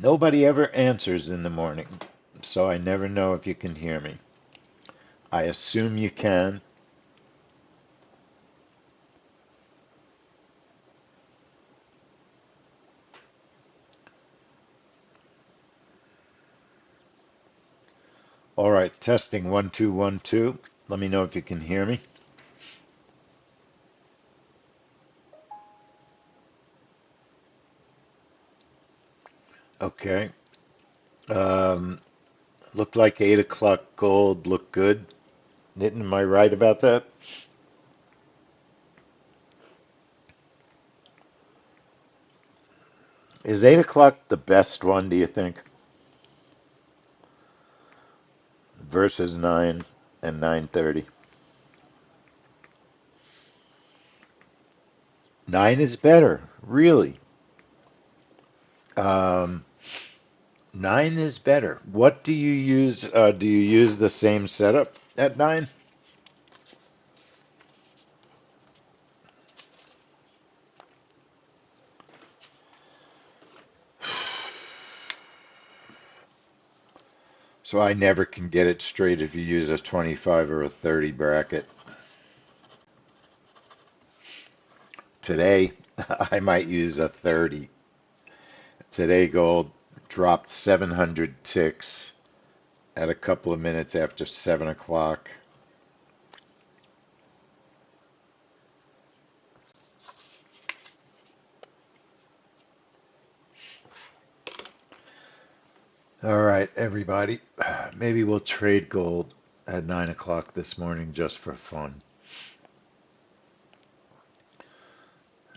Nobody ever answers in the morning, so I never know if you can hear me. I assume you can. All right, testing 1 2 1 2. Let me know if you can hear me. Okay. Um, Looked like 8 o'clock gold looked good. Am I right about that? Is 8 o'clock the best one, do you think? Versus 9 and 9:30. 9 is better, really. Um, 9 is better. What do you use? Do you use the same setup at 9? So I never can get it straight if you use a 25 or a 30 bracket. Today, I might use a 30. Today, gold dropped 700 ticks at a couple of minutes after 7 o'clock. All right, everybody. Maybe we'll trade gold at 9 o'clock this morning just for fun.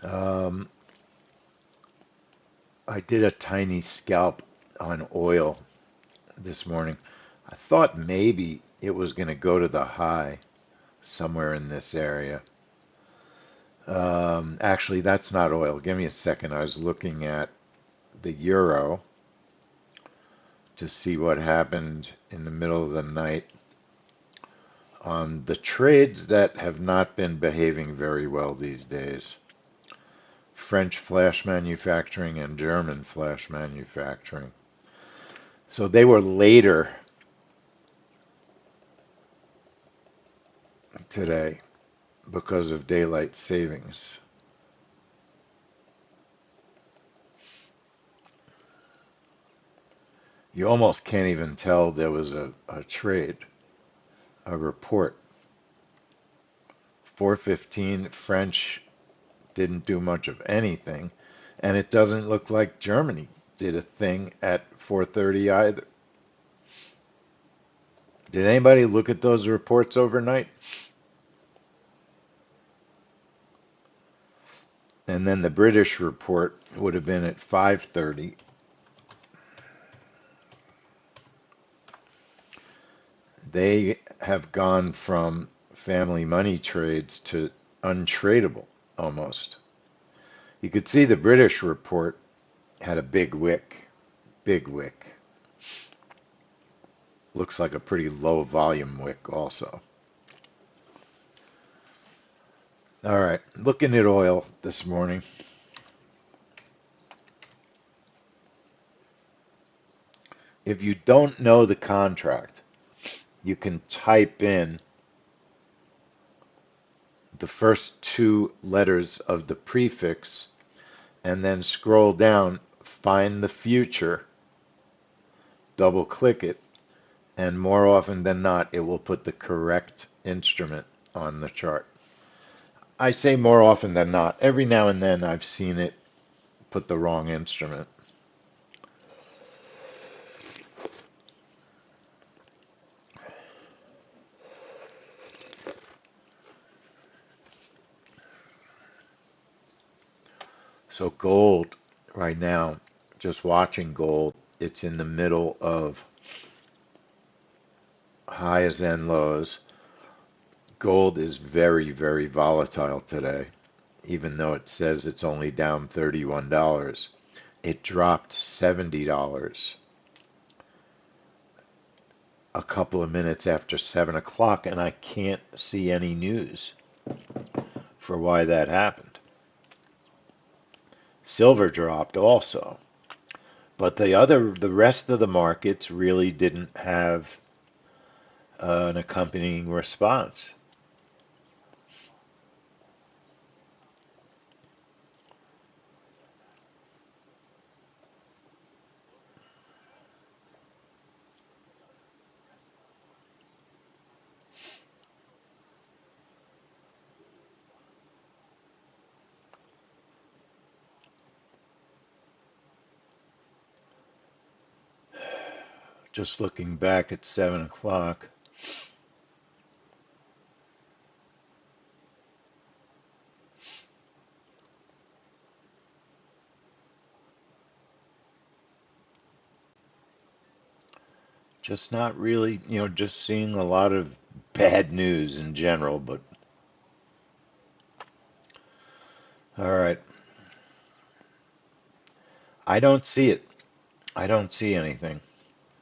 Um, I did a tiny scalp on oil this morning. I thought maybe it was going to go to the high somewhere in this area. Actually, that's not oil. Give me a second. I was looking at the euro to see what happened in the middle of the night on the trades that have not been behaving very well these days. French flash manufacturing and German flash manufacturing. So they were later today because of daylight savings. You almost can't even tell there was a trade, a report. 4:15 French didn't do much of anything, and it doesn't look like Germany did a thing at 4:30 either. Did anybody look at those reports overnight? And then the British report would have been at 5:30. They have gone from family money trades to untradeable almost. You could see the British report had a big wick, big wick. Looks like a pretty low volume wick also. All right, looking at oil this morning. If you don't know the contract, you can type in the first two letters of the prefix and then scroll down, find the future, double click it, and more often than not, it will put the correct instrument on the chart. I say more often than not. Every now and then I've seen it put the wrong instrument. So gold right now, just watching gold, it's in the middle of highs and lows. Gold is very, very volatile today, even though it says it's only down $31. It dropped $70 a couple of minutes after 7 o'clock, and I can't see any news for why that happened. Silver dropped also. But the rest of the markets really didn't have an accompanying response. Just looking back at 7 o'clock, just not really, just seeing a lot of bad news in general. But all right, I don't see it. I don't see anything.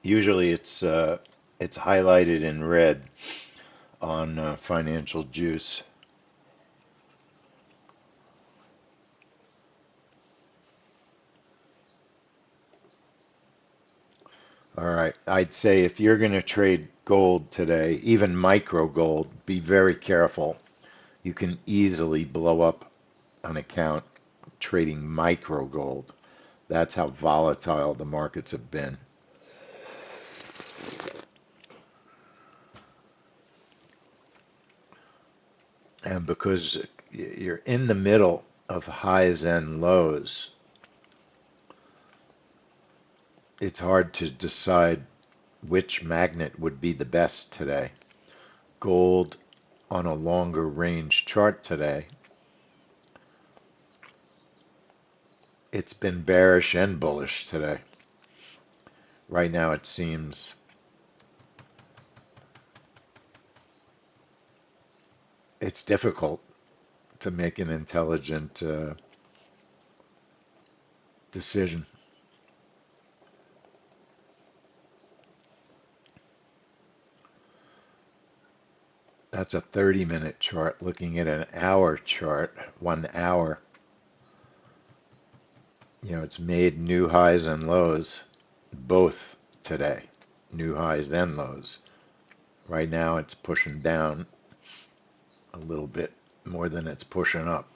Usually it's highlighted in red on Financial Juice. All right, I'd say if you're going to trade gold today, even micro gold, be very careful. You can easily blow up an account trading micro gold. That's how volatile the markets have been. And because you're in the middle of highs and lows, it's hard to decide which magnet would be the best today. Gold on a longer range chart today, it's been bearish and bullish today. Right now it seems it's difficult to make an intelligent decision. That's a 30-minute chart. Looking at an hour chart, 1 hour, it's made new highs and lows both today, new highs and lows. Right now it's pushing down a little bit more than it's pushing up.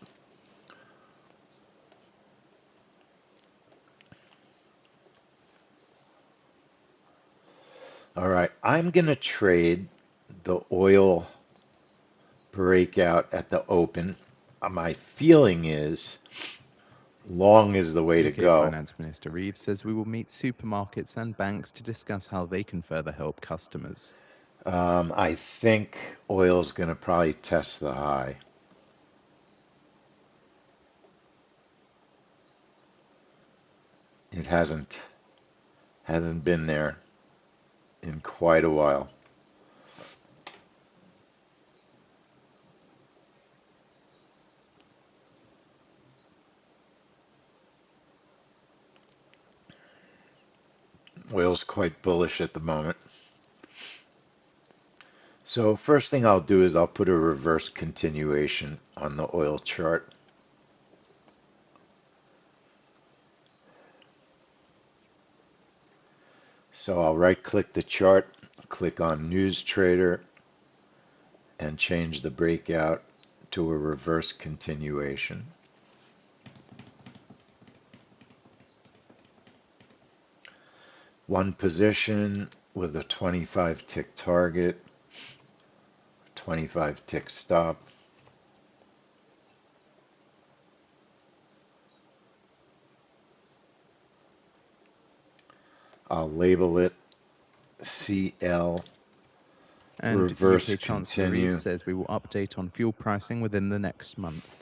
All right, I'm going to trade the oil breakout at the open. My feeling is long is the way to UK go. Finance Minister Reeves says we will meet supermarkets and banks to discuss how they can further help customers. I think oil's going to probably test the high. It hasn't been there in quite a while. Oil's quite bullish at the moment. So first thing I'll do is I'll put a reverse continuation on the oil chart. So I'll right click the chart, click on News Trader, and change the breakout to a reverse continuation. One position with a 25 tick target, 25 tick stop. I'll label it CL And reverse UK Chancellor Reeves continue. says we will update on fuel pricing within the next month.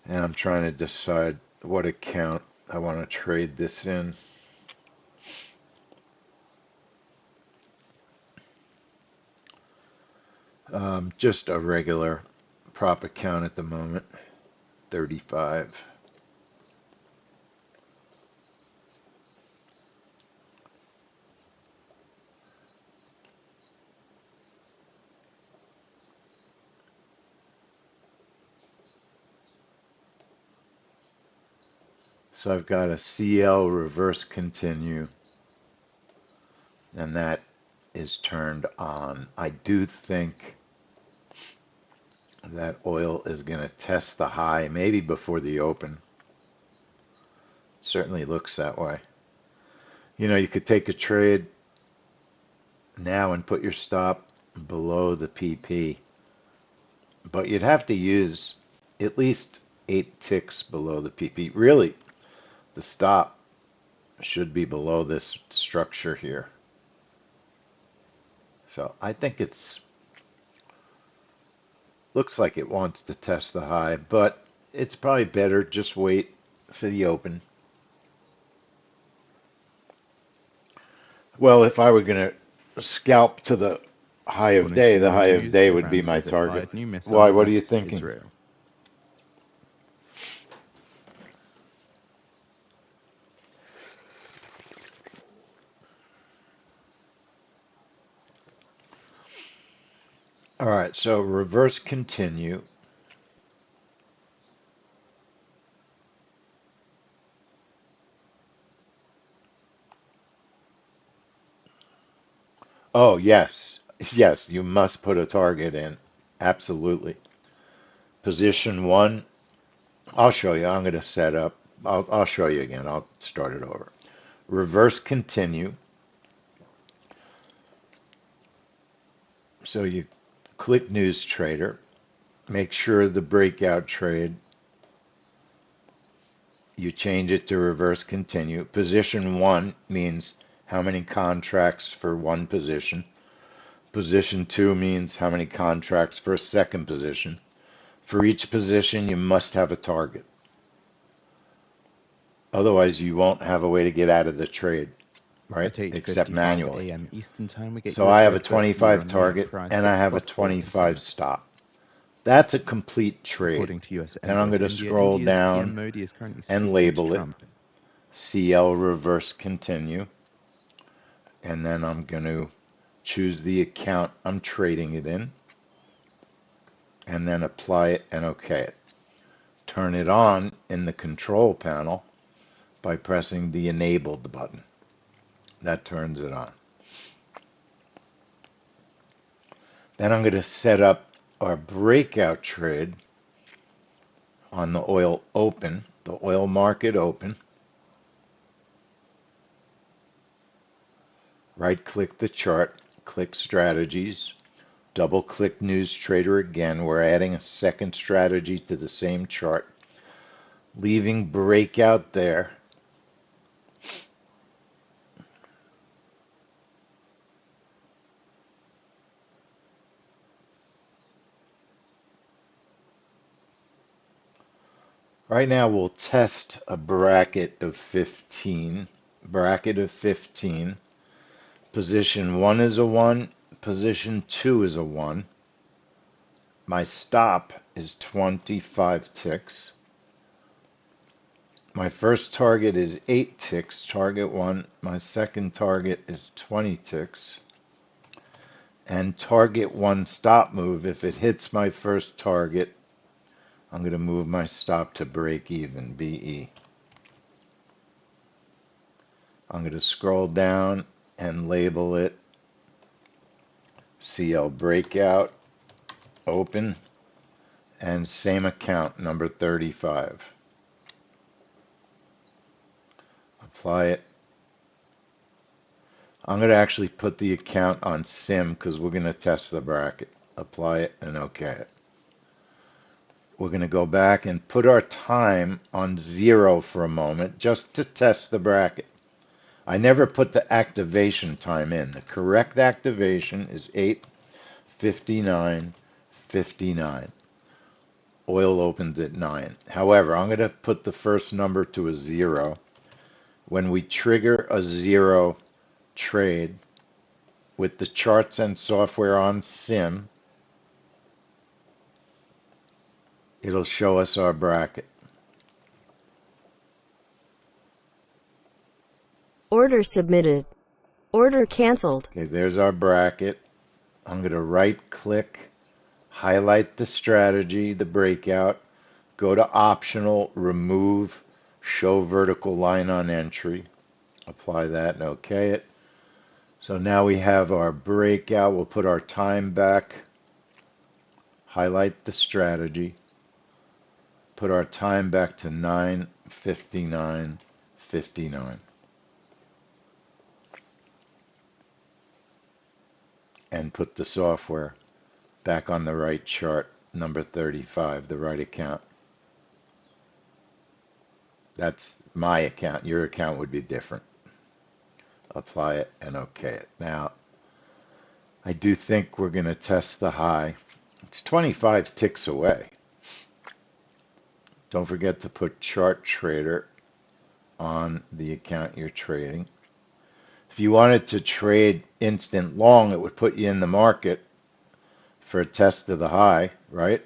And I'm trying to decide what account I want to trade this in. Just a regular prop account at the moment, 35. So I've got a CL reverse continue, and that is turned on. I do think that oil is going to test the high, maybe before the open. Certainly looks that way. You know, you could take a trade now and put your stop below the PP, but you'd have to use at least 8 ticks below the PP. Really, the stop should be below this structure here. So I think it's looks like it wants to test the high, but it's probably better just wait for the open. Well, if I were going to scalp to the high of According to day, the high UN of News, day would be France my has target. fired new Why? missiles What are you at thinking? Israel. All right, so reverse continue. Oh, yes. Yes, you must put a target in. Absolutely. Position one, I'll show you. I'm going to set up. I'll show you again. I'll start it over. Reverse continue. So you click News Trader. Make sure the breakout trade, you change it to reverse continue. Position one means how many contracts for one position. Position two means how many contracts for a second position. For each position, you must have a target. Otherwise, you won't have a way to get out of the trade, right? At Except 8:55 manually. a.m. Eastern Time, we get So I US have a Fed 30 year 25 on the Mint target price and at I have a spot 25 4%. stop. That's a complete trade. According to US Then I'm Envoy going to to India, scroll India's PM down Modi is currently and speaking to label it Trump. CL reverse continue. And then I'm going to choose the account I'm trading it in and then apply it and OK it. Turn it on in the control panel by pressing the enabled button. That turns it on. Then I'm going to set up our breakout trade on the oil open, the oil market open. Right click the chart, click strategies, double click News Trader again. We're adding a second strategy to the same chart, leaving breakout there. Right now we'll test a bracket of 15. Bracket of 15. Position 1 is a 1. Position 2 is a 1. My stop is 25 ticks. My first target is 8 ticks, target 1. My second target is 20 ticks. And target 1 stop move, if it hits my first target, I'm going to move my stop to break even, BE. I'm going to scroll down and label it CL breakout, open, and same account, number 35. Apply it. I'm going to actually put the account on sim because we're going to test the bracket. Apply it and OK it. We're going to go back and put our time on 0 for a moment just to test the bracket. I never put the activation time in. The correct activation is 8:59:59. Oil opens at 9. However, I'm going to put the first number to a 0. When we trigger a 0 trade with the charts and software on sim, it'll show us our bracket. Order submitted. Order canceled. Okay, there's our bracket. I'm going to right click, highlight the strategy, the breakout, go to optional, remove show vertical line on entry, apply that and okay it. So now we have our breakout. We'll put our time back, highlight the strategy, put our time back to 9:59:59, and put the software back on the right chart, number 35, the right account. That's my account. Your account would be different. Apply it and okay it. Now, I do think we're going to test the high. It's 25 ticks away. Don't forget to put Chart Trader on the account you're trading. If you wanted to trade instant long, it would put you in the market for a test of the high, right?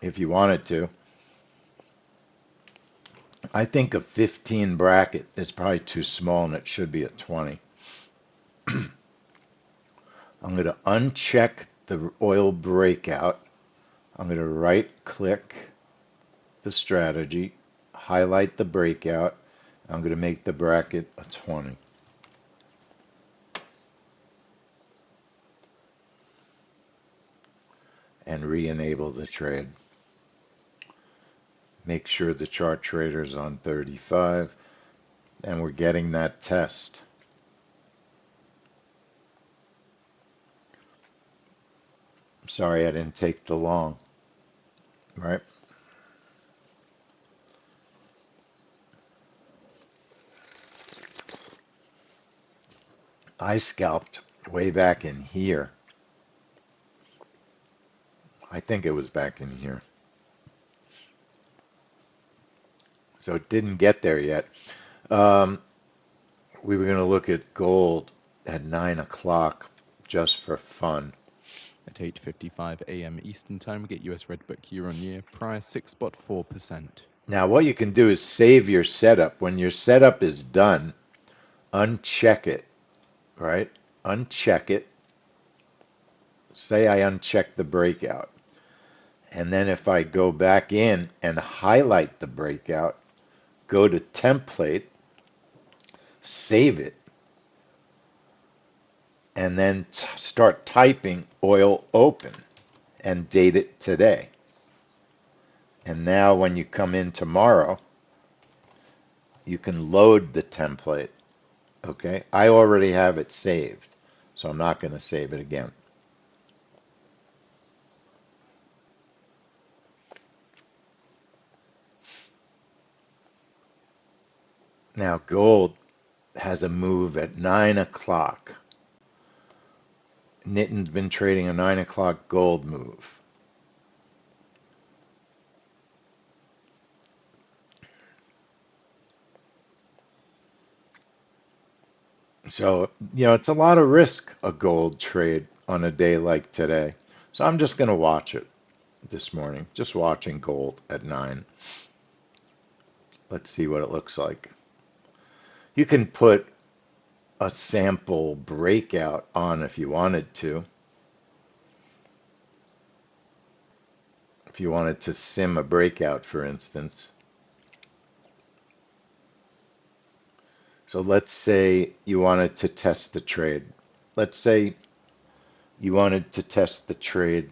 If you wanted to. I think a 15 bracket is probably too small and it should be a 20. I'm going to uncheck the oil breakout. I'm going to right click the strategy, highlight the breakout. I'm going to make the bracket a 20. And re-enable the trade. Make sure the chart trader is on 35 and we're getting that test. Sorry I didn't take the long, right? I scalped way back in here. I think it was back in here. So it didn't get there yet. We were going to look at gold at 9 o'clock just for fun. At 8:55 a.m. Eastern Time, we get US Red Book year-on-year price 6.4%. Now what you can do is save your setup. When your setup is done, uncheck it, right? Uncheck it. Say I uncheck the breakout. And then if I go back in and highlight the breakout, go to template, save it, and then start typing oil open and date it today. And now when you come in tomorrow, you can load the template. Okay, I already have it saved, so I'm not going to save it again. Now gold has a move at 9 o'clock. Nitten's been trading a 9 o'clock gold move. So, it's a lot of risk, a gold trade on a day like today. So I'm just going to watch it this morning. Just watching gold at 9. Let's see what it looks like. You can put a sample breakout on if you wanted to. If you wanted to sim a breakout, for instance. So let's say you wanted to test the trade. Let's say you wanted to test the trade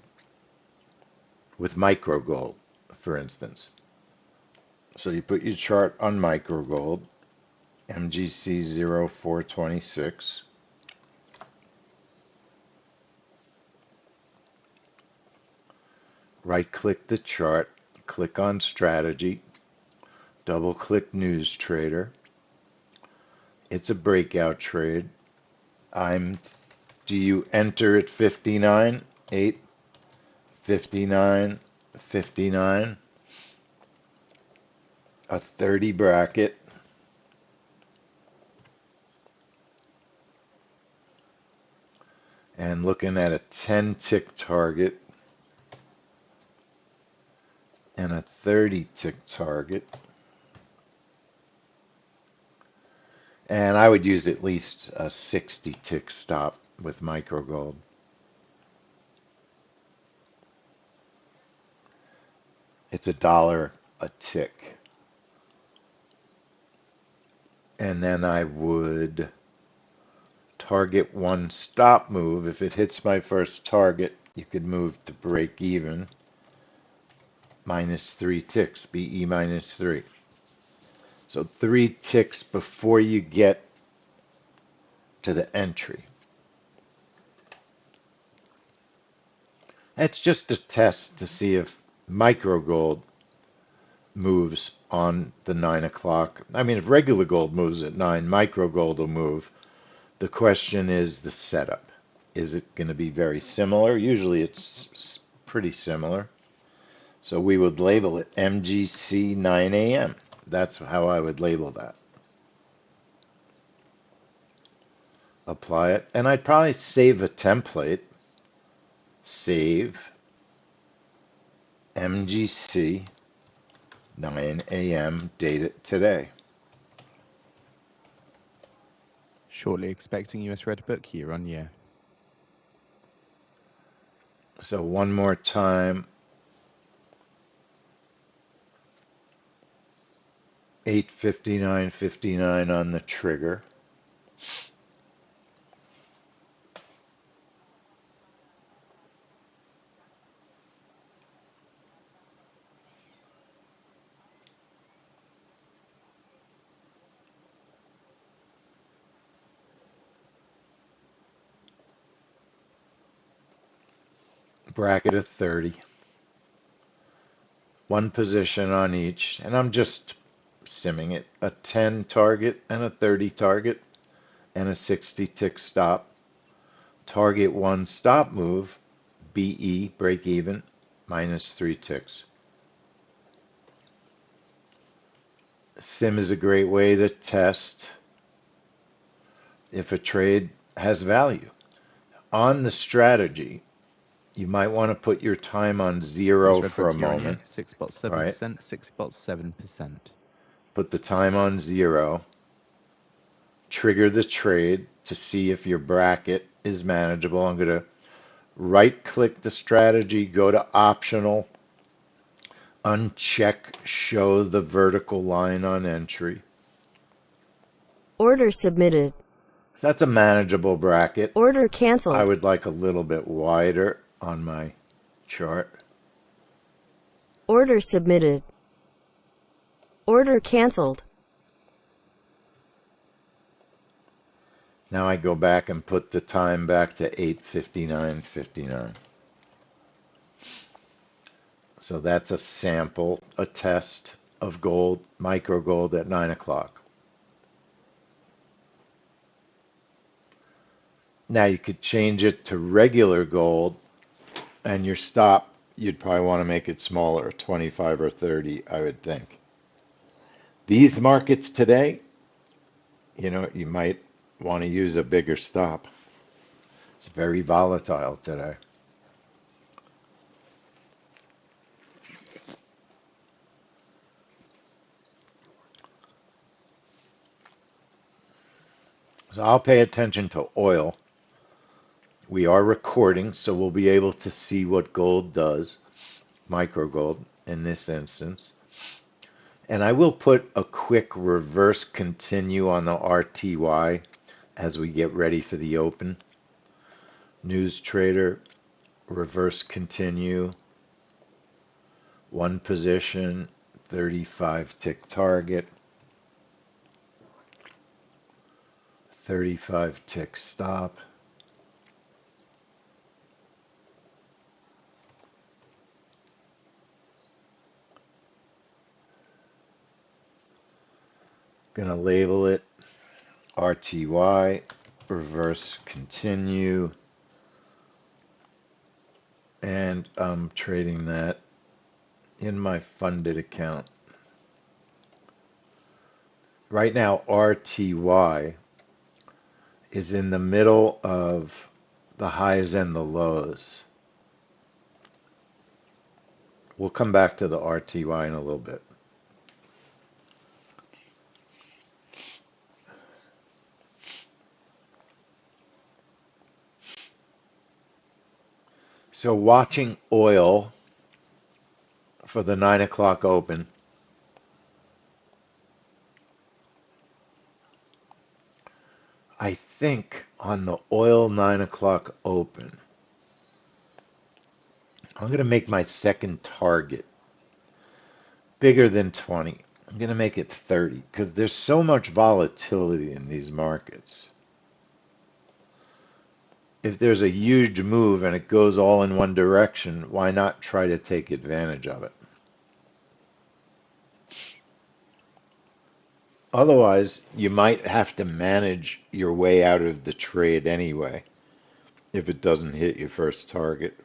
with micro gold, for instance. So you put your chart on micro gold, MGC 0426. Right click the chart, click on strategy, double click news trader. It's a breakout trade. Do you enter at 59, 8, 59, 59, a 30 bracket, and looking at a 10 tick target and a 30 tick target. And I would use at least a 60 tick stop with micro gold. It's $1 a tick. and then I would target one stop move. If it hits my first target, you could move to break even, minus 3 ticks, BE minus 3. So 3 ticks before you get to the entry. That's just a test to see if micro gold moves on the 9 o'clock. I mean, if regular gold moves at 9, micro gold will move. The question is the setup. Is it going to be very similar? Usually it's pretty similar. So we would label it MGC 9 a.m. That's how I would label that. Apply it. And I'd probably save a template. Save MGC 9 a.m. Date it today. Shortly expecting US Red Book year on year. So one more time. 8:59.59 on the trigger. Bracket of 30. One position on each, and I'm just simming it. A 10 target and a 30 target and a 60 tick stop. Target one stop move, BE, break even, minus 3 ticks. Sim is a great way to test if a trade has value. On the strategy, you might want to put your time on 0 US Red for a Book year on year. moment. 6 spots Right. 7%, 6 spots 7%. Put the time on 0. Trigger the trade to see if your bracket is manageable. I'm going to right click the strategy, go to optional, uncheck show the vertical line on entry. Order submitted. So that's a manageable bracket. Order canceled. I would like a little bit wider on my chart. Order submitted. Order canceled. Now I go back and put the time back to 8:59.59. So that's a sample, a test of gold, micro gold at 9 o'clock. Now you could change it to regular gold, and your stop, you'd probably want to make it smaller, 25 or 30, I would think. These markets today, you might want to use a bigger stop. It's very volatile today. So I'll pay attention to oil. We are recording, so we'll be able to see what gold does, micro gold in this instance. And I will put a quick reverse continue on the RTY as we get ready for the open. News trader, reverse continue, one position, 35 tick target, 35 tick stop. Gonna label it RTY, reverse continue, and I'm trading that in my funded account. Right now, RTY is in the middle of the highs and the lows. We'll come back to the RTY in a little bit. So watching oil for the 9 o'clock open. I think on the oil 9 o'clock open, I'm going to make my second target bigger than 20. I'm going to make it 30 because there's so much volatility in these markets. If there's a huge move and it goes all in one direction, why not try to take advantage of it? Otherwise, you might have to manage your way out of the trade anyway if it doesn't hit your first target.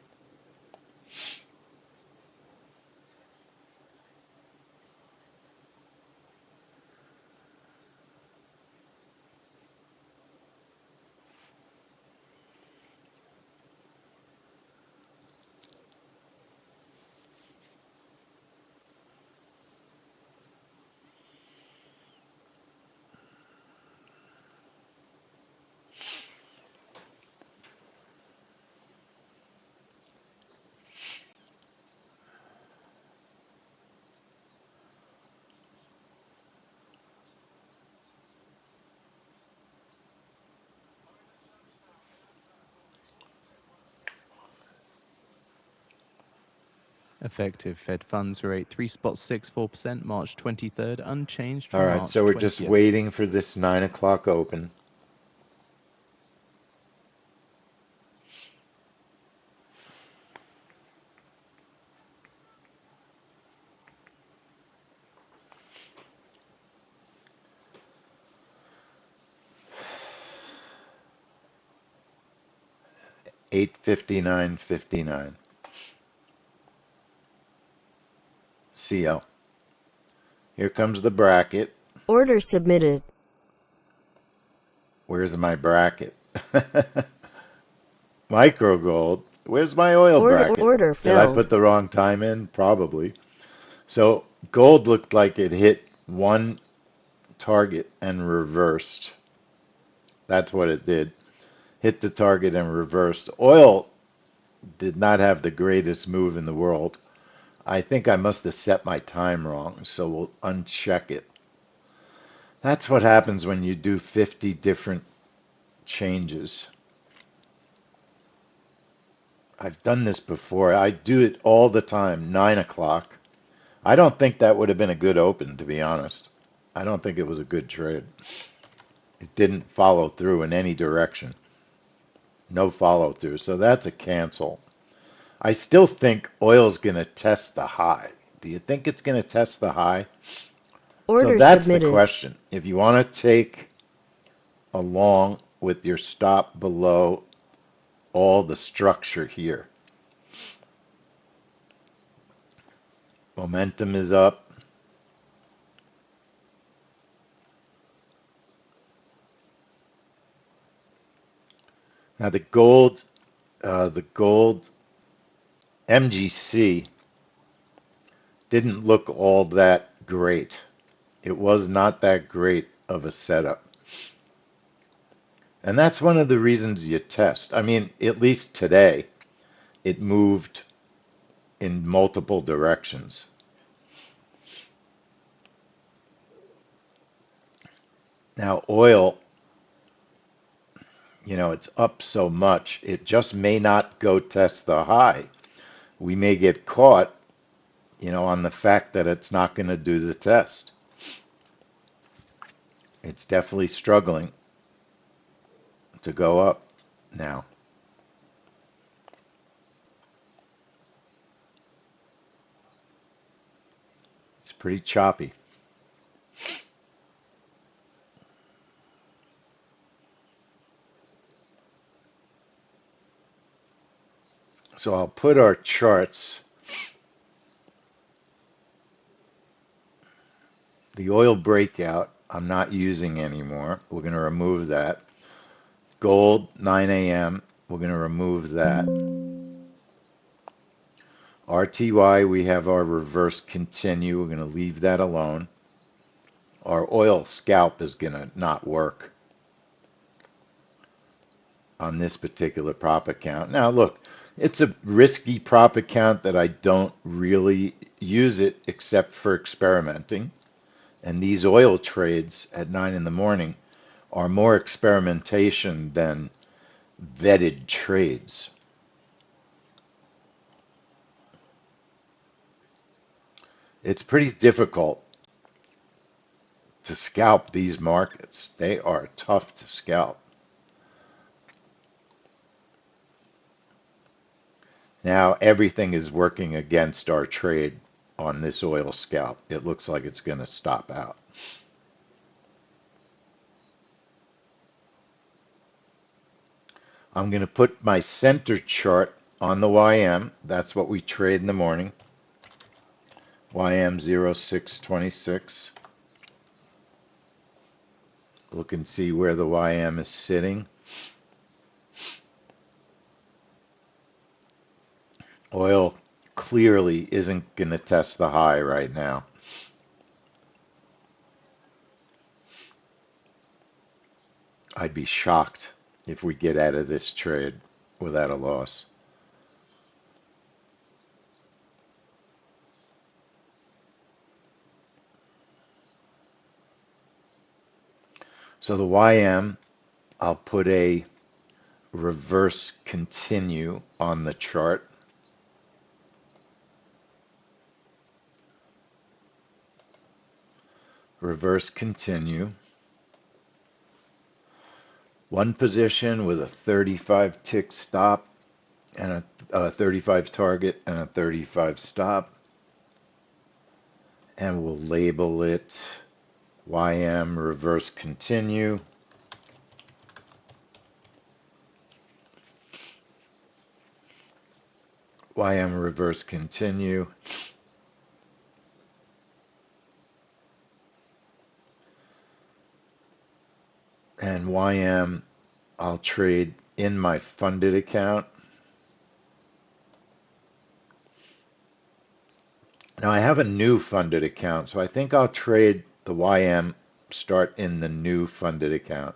Effective Fed funds rate 3.64%, March 23rd, unchanged All from right, March so we're 20th. just waiting for this 9 o'clock open. $859.59. CL. Here comes the bracket. Order submitted. Where's my bracket? Micro gold. Where's my oil bracket? Order Did I filled. put the wrong time in? Probably. So gold looked like it hit one target and reversed. That's what it did. Hit the target and reversed. Oil did not have the greatest move in the world. I think I must have set my time wrong, so we'll uncheck it. That's what happens when you do 50 different changes. I've done this before. I do it all the time, 9 o'clock. I don't think that would have been a good open, to be honest. I don't think it was a good trade. It didn't follow through in any direction. No follow through. So that's a cancel. I still think oil's going to test the high. Do you think it's going to test the high? So Order that's submitted. the question. If you want to take a long with your stop below all the structure here. Momentum is up. Now the gold MGC didn't look all that great. It was not that great of a setup. And that's one of the reasons you test. I mean, at least today, it moved in multiple directions. Now, oil, it's up so much, it just may not go test the high. We may get caught, on the fact that it's not going to do the test. It's definitely struggling to go up now. It's pretty choppy. So I'll put our charts. The oil breakout, I'm not using anymore. We're going to remove that. Gold, 9 a.m., we're going to remove that. RTY, we have our reverse continue. We're going to leave that alone. Our oil scalp is going to not work on this particular prop account. Now, look, it's a risky prop account that I don't really use it except for experimenting. And these oil trades at 9 in the morning are more experimentation than vetted trades. It's pretty difficult to scalp these markets. They are tough to scalp. Now everything is working against our trade on this oil scalp. It looks like it's going to stop out. I'm going to put my center chart on the YM. That's what we trade in the morning. YM 0626. Look and see where the YM is sitting. Oil clearly isn't going to test the high right now. I'd be shocked if we get out of this trade without a loss. So the YM, I'll put a reverse continue on the chart. Reverse continue. One position with a 35 tick stop and a 35 target and a 35 stop. And we'll label it YM reverse continue. YM reverse continue. And YM I'll trade in my funded account. Now I have a new funded account, so I think I'll trade the YM start in the new funded account.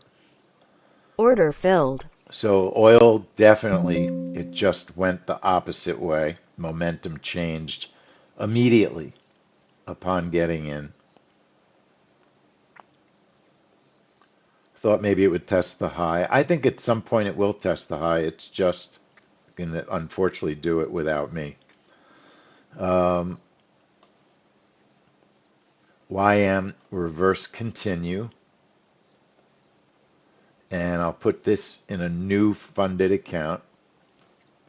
Order filled. So oil definitely, it just went the opposite way. Momentum changed immediately upon getting in. Thought maybe it would test the high. I think at some point it will test the high. It's just going to unfortunately do it without me. YM reverse continue. And I'll put this in a new funded account.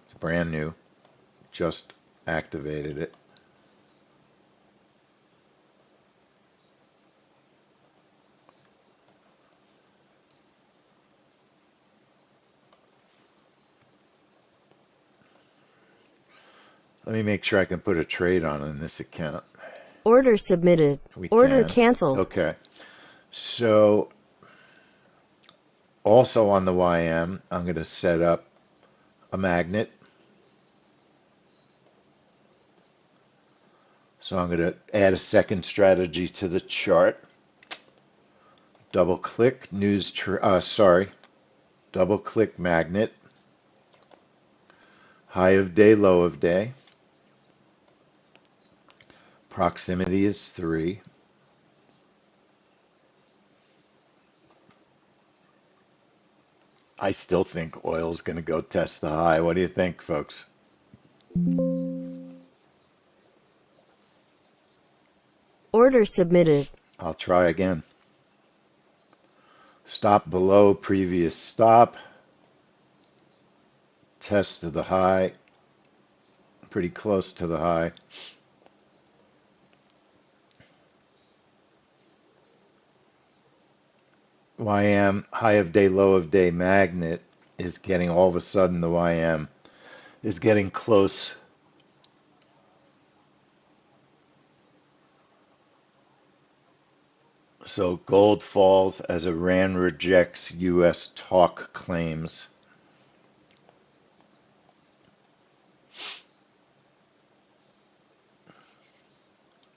It's brand new. Just activated it. Let me make sure I can put a trade on in this account. Order submitted. We Order can. canceled. Okay. So also on the YM, I'm going to set up a magnet. So I'm going to add a second strategy to the chart. Double click double click magnet. High of day, low of day. Proximity is 3. I still think oil's going to go test the high. What do you think, folks? Order submitted. I'll try again. Stop below previous stop. Test to the high. Pretty close to the high. YM, high of day, low of day magnet is getting, all of a sudden the YM is getting close. So gold falls as Iran rejects U.S. talk claims.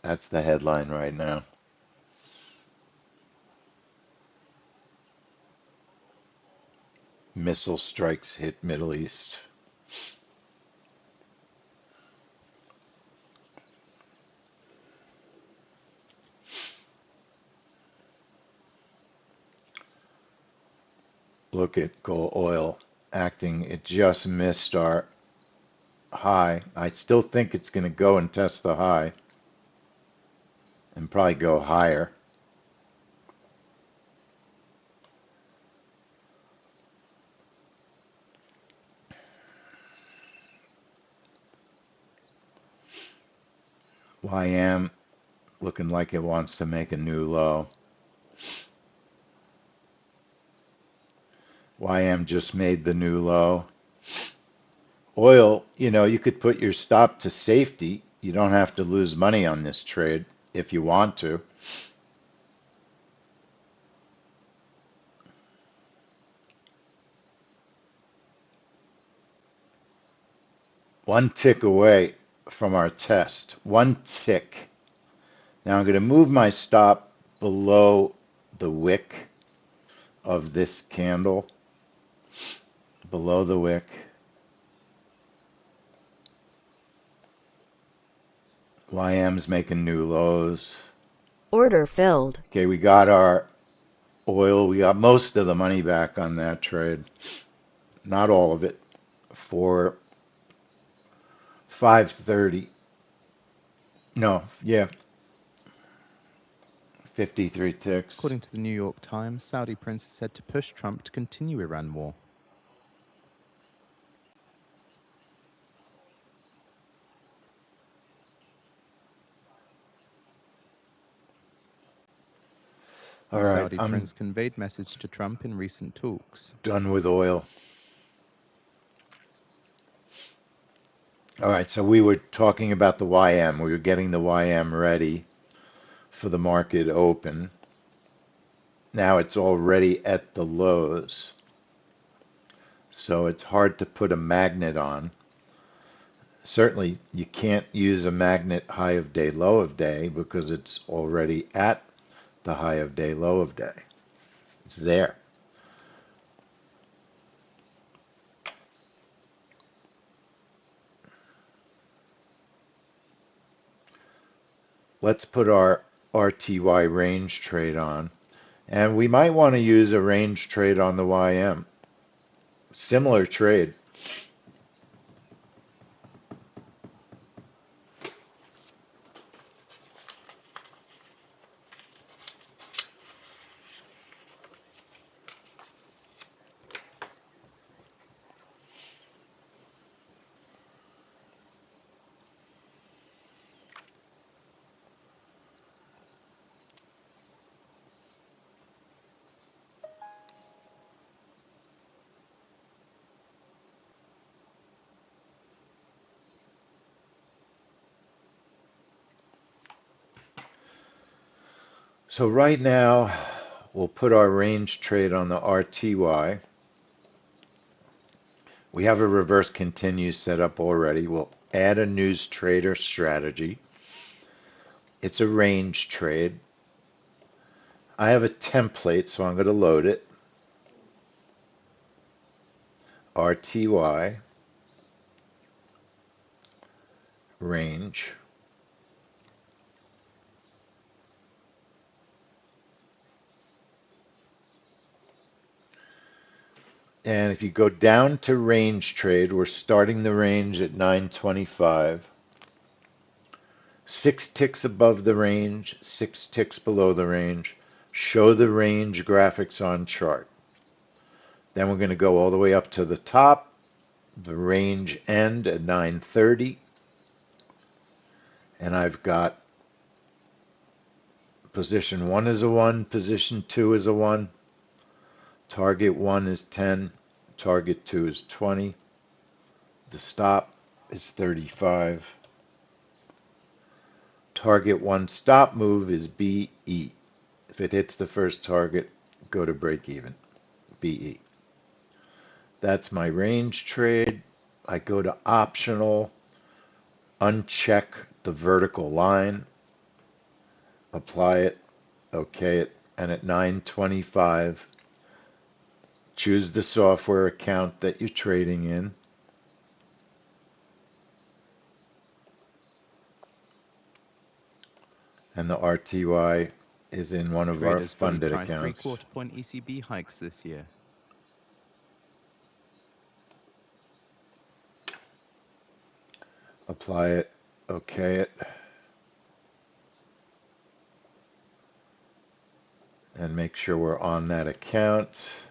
That's the headline right now. Missile strikes hit Middle East. look at gold oil acting. It just missed our high. I still think it's going to go and test the high and probably go higher. YM looking like it wants to make a new low. YM just made the new low. Oil, you could put your stop to safety. You don't have to lose money on this trade if you want to. One tick away from our test. One tick. Now I'm going to move my stop below the wick of this candle. Below the wick. YM's making new lows. Order filled. Okay, we got our oil. We got most of the money back on that trade. Not all of it. For 530. No, yeah. 53 ticks. According to the New York Times, Saudi prince is said to push Trump to continue Iran war. All The right, Saudi I'm prince conveyed message to Trump in recent talks. done with oil. All right, so we were talking about the YM. We were getting the YM ready for the market open. Now it's already at the lows. So it's hard to put a magnet on. Certainly, you can't use a magnet high of day, low of day because it's already at the high of day, low of day. It's there. Let's put our RTY range trade on. And we might want to use a range trade on the YM. Similar trade. So right now, we'll put our range trade on the RTY. We have a reverse continue set up already. We'll add a news trader strategy. It's a range trade. I have a template, so I'm going to load it. RTY range. And if you go down to range trade, we're starting the range at 925. 6 ticks above the range, 6 ticks below the range. Show the range graphics on chart. Then we're going to go all the way up to the top, the range end at 930. And I've got position 1 is a 1, position 2 is a 1. Target 1 is 10, target 2 is 20, the stop is 35. Target 1 stop move is BE. If it hits the first target, go to break even, BE. That's my range trade. I go to optional, uncheck the vertical line, apply it, okay it, and at 925, choose the software account that you're trading in. And the RTY is in one of our Traders fully funded priced accounts. 3/4 point ECB hikes this year. apply it, okay it, and make sure we're on that account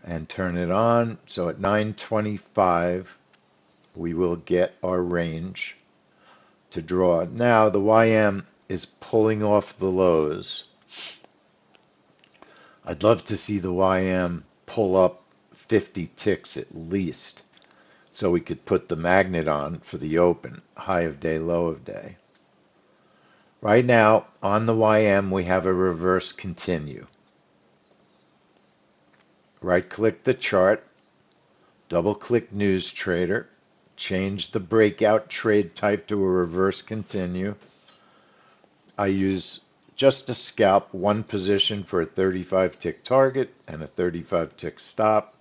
and turn it on. So at 9:25 we will get our range to draw. Now the YM is pulling off the lows. I'd love to see the YM pull up 50 ticks at least so we could put the magnet on for the open, high of day, low of day. Right now on the YM we have a reverse continue. Right click the chart, double click News Trader, change the breakout trade type to a reverse continue. I use just a scalp, one position for a 35 tick target and a 35 tick stop.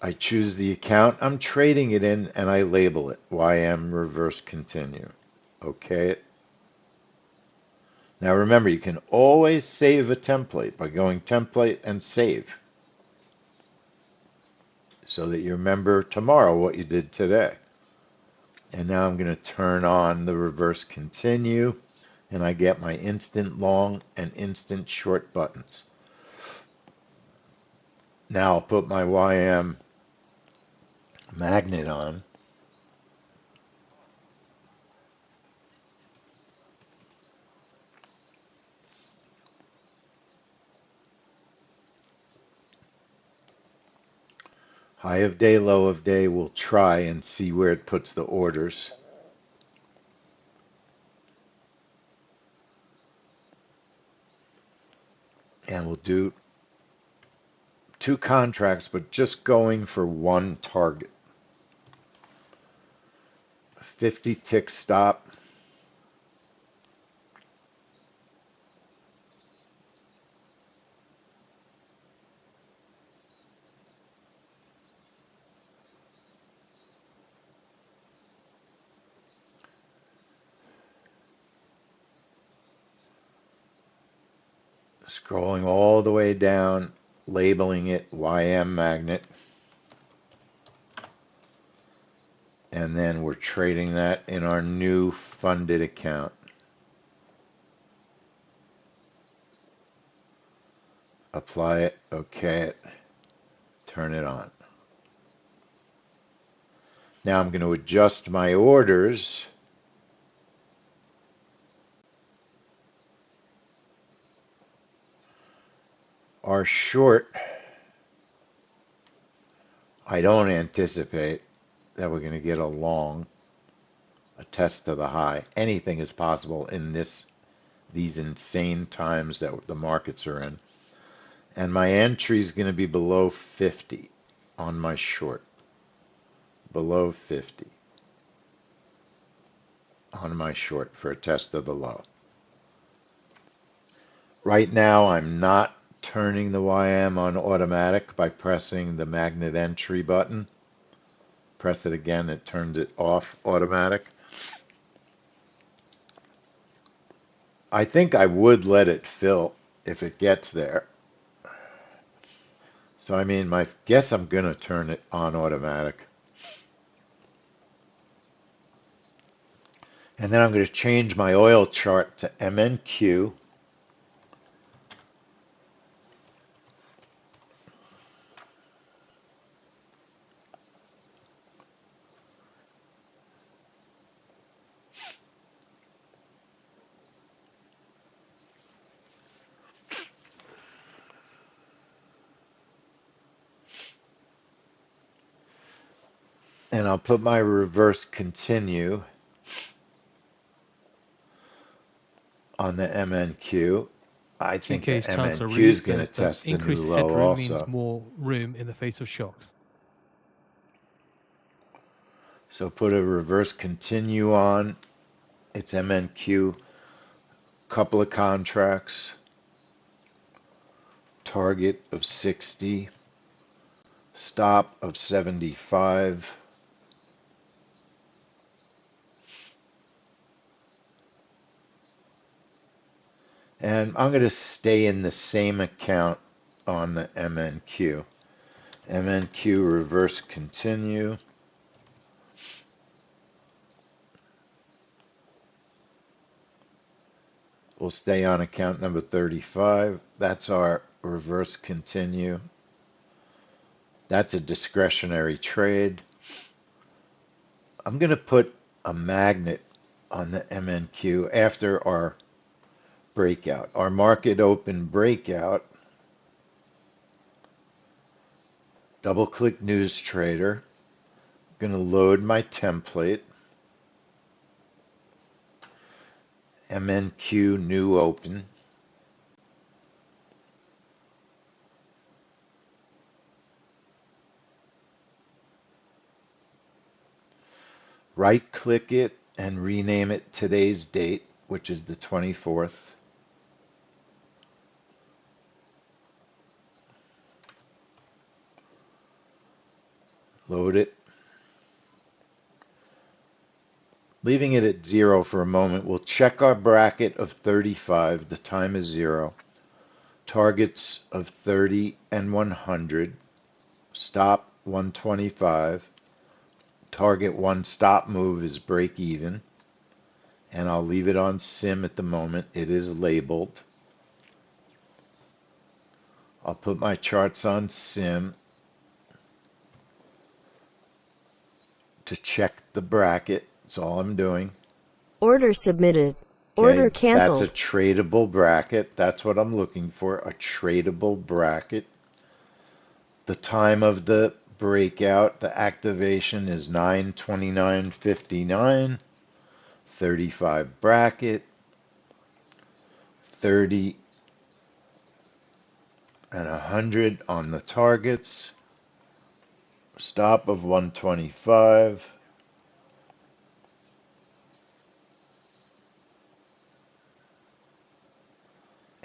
I choose the account I'm trading it in and I label it YM reverse continue. Okay it. Now remember, you can always save a template by going template and save so that you remember tomorrow what you did today. And now I'm going to turn on the reverse continue and I get my instant long and instant short buttons. Now I'll put my YM magnet on. High of day, low of day, we'll try and see where it puts the orders. And we'll do 2 contracts, but just going for one target. 50 tick stop. Scrolling all the way down, labeling it YM magnet. And then we're trading that in our new funded account. Apply it, okay it, turn it on. Now I'm going to adjust my orders. Our short, I don't anticipate that we're going to get a long, a test of the high. Anything is possible in these insane times that the markets are in. And my entry is going to be below 50 on my short. Below 50 on my short for a test of the low. Right now I'm not turning the YM on automatic by pressing the magnet entry button. Press it again, it turns it off automatic. I think I would let it fill if it gets there. So I mean, I guess I'm going to turn it on automatic. And then I'm going to change my oil chart to MNQ. And I'll put my reverse continue on the MNQ. I think the GK's Chancellor MNQ Reeve is going to says that test the new increased low headroom means also. more room in the face of shocks. So put a reverse continue on. It's MNQ. Couple of contracts. Target of 60. Stop of 75. And I'm going to stay in the same account on the MNQ. MNQ reverse continue. We'll stay on account number 35. That's our reverse continue. That's a discretionary trade. I'm going to put a magnet on the MNQ after our breakout. Our market open breakout. Double click News Trader. I'm going to load my template. MNQ new open. Right click it and rename it today's date, which is the 24th. Load it. Leaving it at 0 for a moment, we'll check our bracket of 35. The time is 0. Targets of 30 and 100. Stop 125. Target 1 stop move is break even. And I'll leave it on sim at the moment. It is labeled. I'll put my charts on sim to check the bracket. That's all I'm doing. Order submitted. Order Okay, that's a canceled. tradable bracket. That's what I'm looking for, a tradable bracket. The time of the breakout, the activation is 9:29:59. 35 bracket, 30 and 100 on the targets. Stop of 125.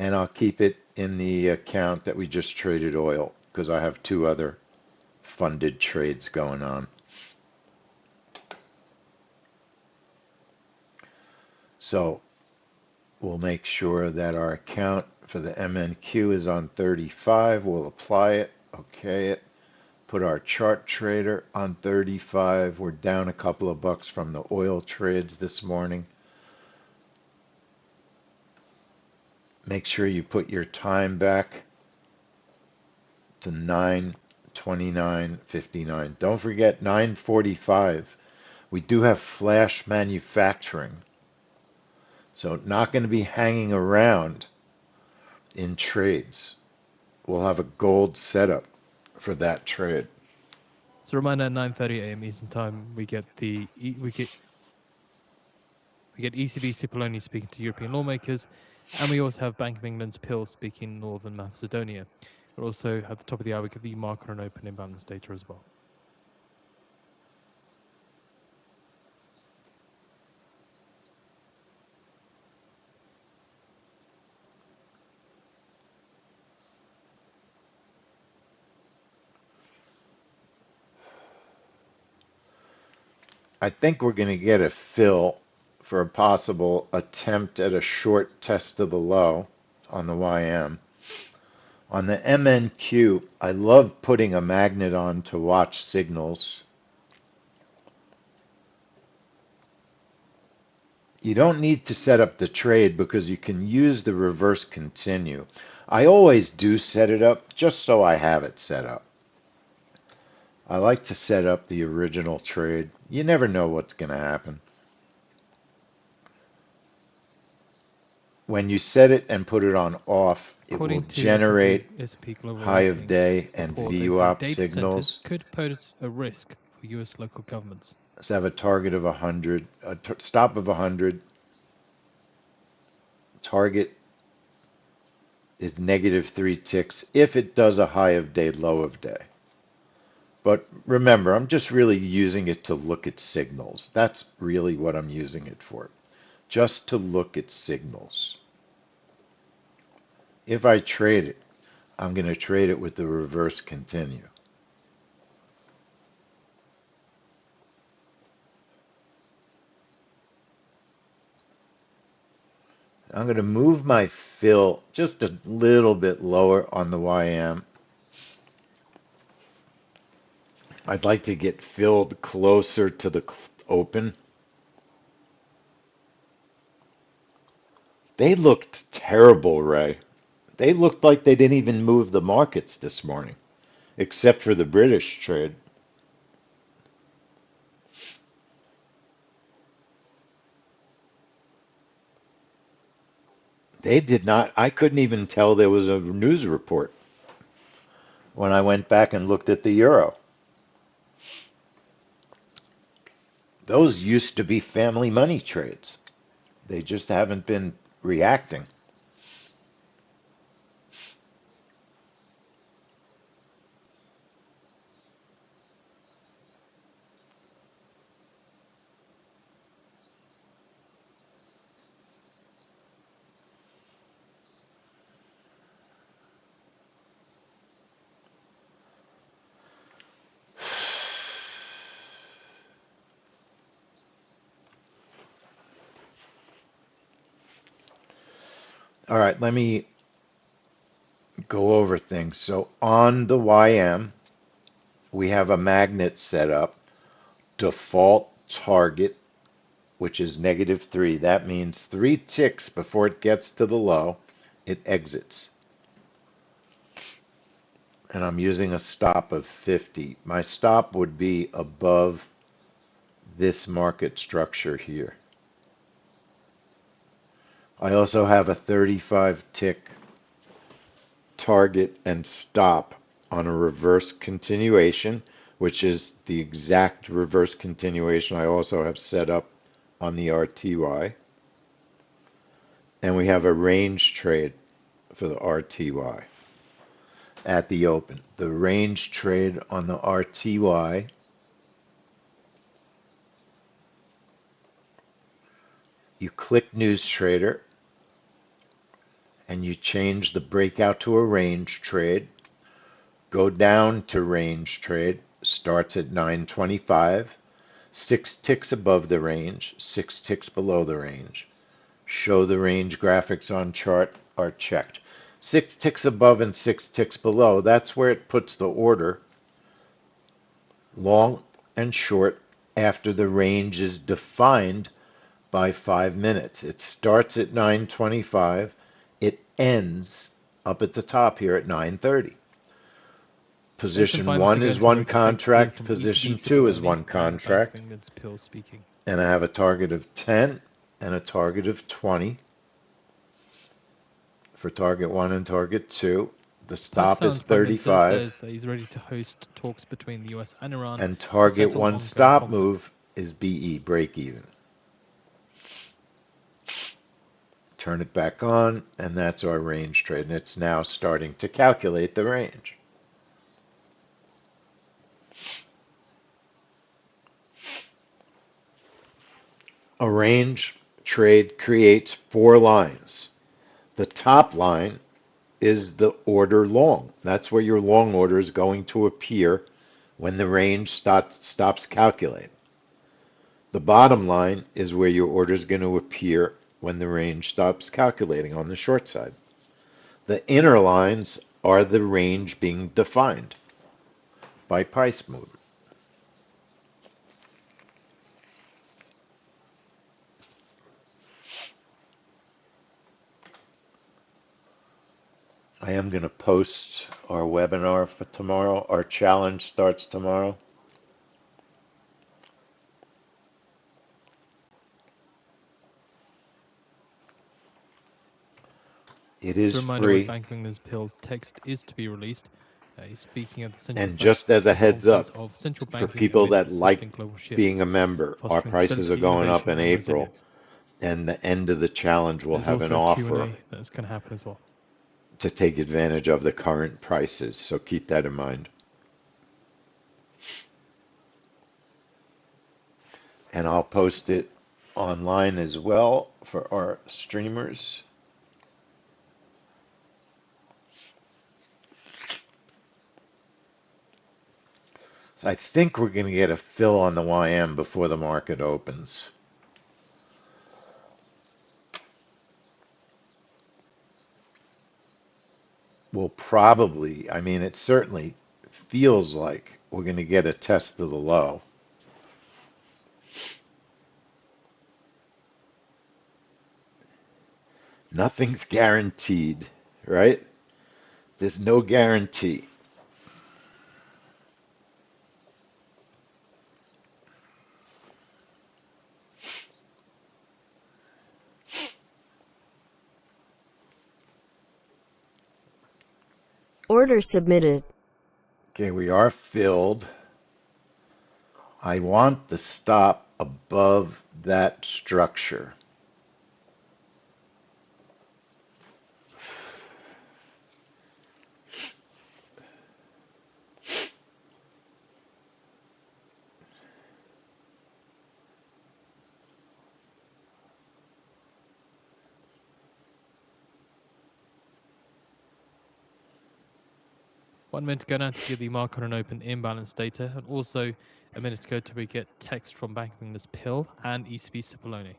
And I'll keep it in the account that we just traded oil because I have 2 other funded trades going on. So we'll make sure that our account for the MNQ is on 35. We'll apply it, okay it, put our chart trader on 35. We're down a couple of bucks from the oil trades this morning. Make sure you put your time back to 9:29:59. Don't forget 9:45. We do have flash manufacturing. So not going to be hanging around in trades. We'll have a gold setup for that trade. So reminder, at 9:30 a.m. Eastern Time, we get ECB Cipollone speaking to European lawmakers, and we also have Bank of England's Pill speaking Northern Macedonia. We'll also at the top of the hour we get the market and open imbalance data as well. I think we're going to get a fill for a possible attempt at a short test of the low on the YM. On the MNQ, I love putting a magnet on to watch signals. You don't need to set up the trade because you can use the reverse continue. I always do set it up just so I have it set up. I like to set up the original trade. You never know what's going to happen. When you set it and put it on off, it will generate S&P Global high of Ratings day and report, they say VWAP data centers signals. could pose a risk for U.S. local governments. Let's have a target of 100, a stop of 100. Target is -3 ticks if it does a high of day, low of day. But remember, I'm just really using it to look at signals. That's really what I'm using it for. Just to look at signals. If I trade it, I'm going to trade it with the reverse continue. I'm going to move my fill just a little bit lower on the YM. I'd like to get filled closer to the open. They looked terrible, Ray. They looked like they didn't even move the markets this morning, except for the British trade. They did not, I couldn't even tell there was a news report when I went back and looked at the euro. Those used to be family money trades. They just haven't been reacting. All right, let me go over things. So on the YM, we have a magnet set up, default target, which is -3. That means 3 ticks before it gets to the low, it exits. And I'm using a stop of 50. My stop would be above this market structure here. I also have a 35 tick target and stop on a reverse continuation, which is the exact reverse continuation I also have set up on the RTY. And we have a range trade for the RTY at the open. The range trade on the RTY you click News Trader and you change the breakout to a range trade. Go down to range trade, starts at 925, 6 ticks above the range, 6 ticks below the range. Show the range graphics on chart are checked. 6 ticks above and 6 ticks below, that's where it puts the order long and short after the range is defined by 5 minutes. It starts at 925, it ends up at the top here at 930. Position Finally, 1 to go is into one more detail contract, from position ECB 2 is Cipollone one and Bank of contract, England's Pill speaking. and I have a target of 10 and a target of 20 for target 1 and target 2. The stop is Pakistan's Prime Minister 35, says that he's ready to host talks between the US and Iran and to target settle 1 ongoing stop conflict. move is BE, break even. Turn it back on, and that's our range trade, and it's now starting to calculate the range. A range trade creates 4 lines. The top line is the order long. That's where your long order is going to appear when the range stops calculating. The bottom line is where your order is going to appear when the range stops calculating on the short side. The inner lines are the range being defined by price movement. I am going to post our webinar for tomorrow. Our challenge starts tomorrow. It Just a is reminder, with free. Bank of England's Pill, text is to be released. He's speaking at the Central And Bank just as a heads Conference up, of Central for Banking people amid that like persisting global being shifts, a member, our fostering prices are stability, going up innovation, in and April, resilience. and the end of the challenge will There's have an also a offer Q&A that's going to happen as well. to take advantage of the current prices. So keep that in mind. And I'll post it online as well for our streamers. So I think we're going to get a fill on the YM before the market opens. We'll probably, I mean, it certainly feels like we're going to get a test of the low. Nothing's guaranteed, right? There's no guarantee. Order submitted. Okay, we are filled. I want the stop above that structure. One minute ago now to get the market on open imbalance data, and also a minute ago to we get text from Bank of England's PIL and ECB Cipollone.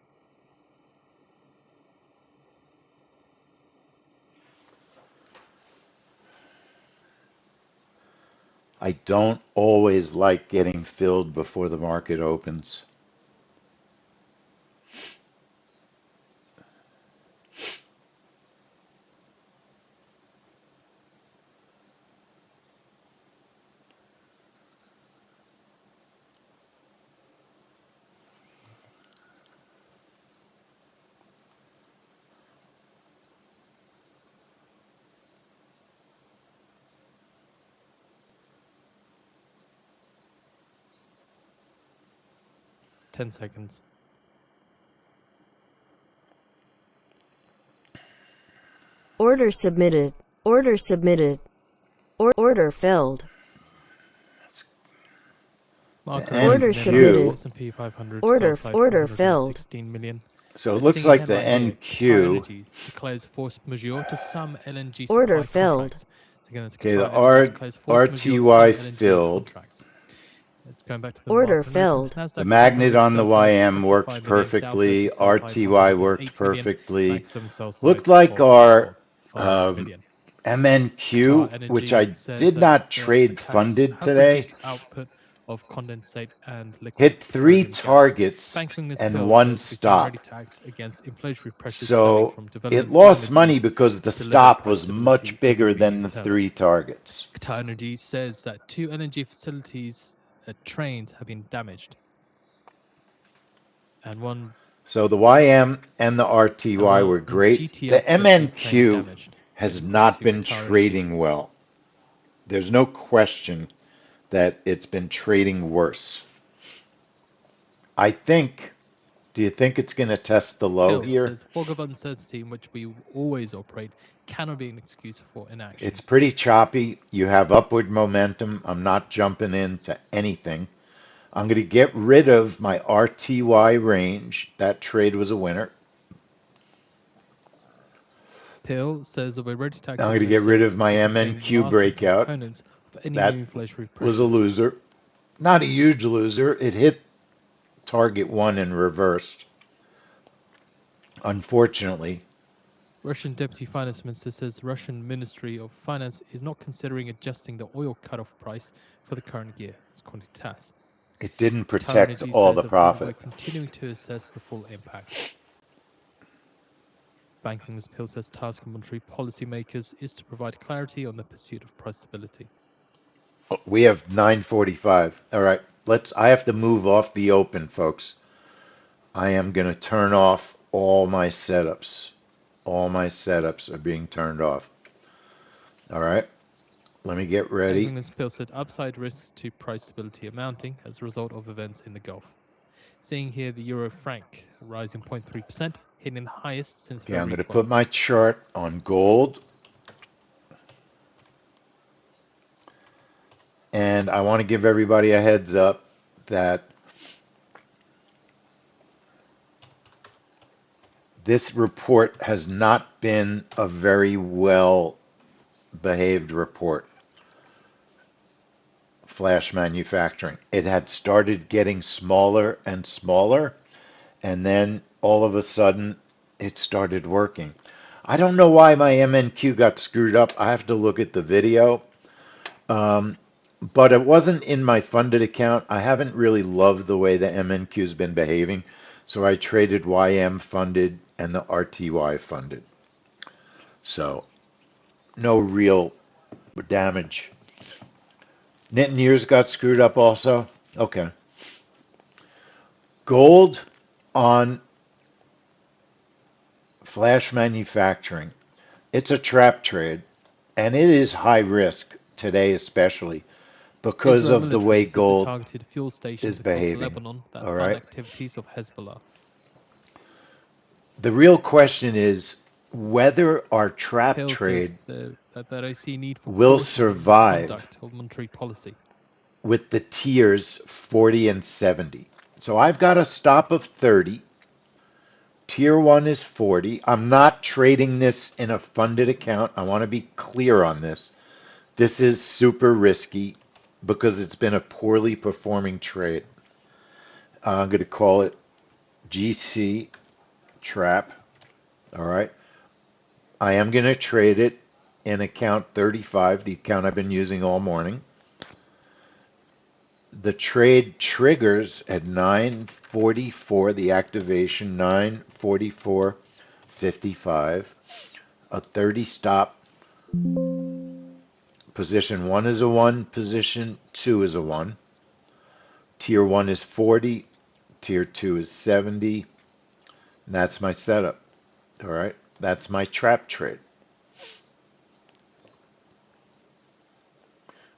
I don't always like getting filled before the market opens. Ten seconds. Order submitted. Order submitted. Order filled. Market Order open submitted. S&P 500 Order- sell side order 416 million. So it Let's looks see like the headline here. NQ, QatarEnergy declares force majeure to some LNG Order supply filled. contracts. So again, that's Okay, the QatarEnergy declares force majeure to RTY some LNG filled. contracts. It's going back to the Order market open. filled. Nasdaq The magnet 100 on the sell side YM worked 25 million. Dow perfectly. 30 sell side RTY 108 worked million. perfectly. Maximum sell side Looked like our 5 million. MNQ, QatarEnergy which I says did that not the trade attacks funded have today, reduced output of condensate and liquid hit 3 petroleum gas. targets Bank of England's and PIL 1 says Qatar ready stop. to act against inflationary pressures stemming So from it developments lost in the Middle money East because the to deliver stop price was stability much in the bigger than medium the term. 3 targets. QatarEnergy says that 2 LNG facilities trains have been damaged, and one So the YM and the RTY and were one great. GTF The facility train MNQ damaged, has according not to been QatarEnergy. trading well. There's no question that it's been trading worse. I think, do you think it's going to test the low PIL here? says the fog of uncertainty in which we always operate cannot be an excuse for inaction. It's pretty choppy. You have upward momentum. I'm not jumping into anything. I'm going to get rid of my RTY range. That trade was a winner. PIL says that we're ready to act I'm going to against get rid of my containing the MNQ last breakout. components of any That new inflationary was a pressures. loser. Not a huge loser. It hit target 1 and reversed. Unfortunately, Russian Deputy Finance Minister says Russian Ministry of Finance is not considering adjusting the oil cutoff price for the current year. It's according to TASS. it didn't protect QatarEnergy all says the that profit. we're continuing to assess the full impact. Bank of England's PIL says task of monetary policymakers is to provide clarity on the pursuit of price stability. We have 9:45. All right, I have to move off the open, folks. I am going to turn off all my setups. All my setups are being turned off. All right, let me get Bank of ready. England's PIL said upside risks to price stability are mounting as a result of events in the Gulf. Seeing here the euro franc rising 0.3%, hitting the highest since Okay, I'm February going to 12. put my chart on gold. And I want to give everybody a heads up that this report has not been a very well behaved report. Flash manufacturing. It had started getting smaller and smaller, and then all of a sudden it started working. I don't know why my MNQ got screwed up. I have to look at the video. But it wasn't in my funded account. I haven't really loved the way the MNQ has been behaving. So I traded YM funded and the RTY funded. So no real damage. Knit and Ears got screwed up also. Okay. Gold on Flash Manufacturing. It's a trap trade, and it is high risk today, especially because Israel of the way military says they gold targeted fuel stations is across behaving. Lebanon that All fund right. activities of Hezbollah. The real question is whether our trap Hill trade says that they don't see need for will caution in the survive conduct of monetary policy. with the tiers 40 and 70. So I've got a stop of 30. Tier 1 is 40. I'm not trading this in a funded account. I want to be clear on this. This is super risky because it's been a poorly performing trade. I'm going to call it GC trap. All right. I am going to trade it in account 35, the account I've been using all morning. The trade triggers at 9:44, the activation 9:44:55. A 30 stop. Position 1 is a 1, position 2 is a 1. Tier 1 is 40, tier 2 is 70. And that's my setup. All right. That's my trap trade.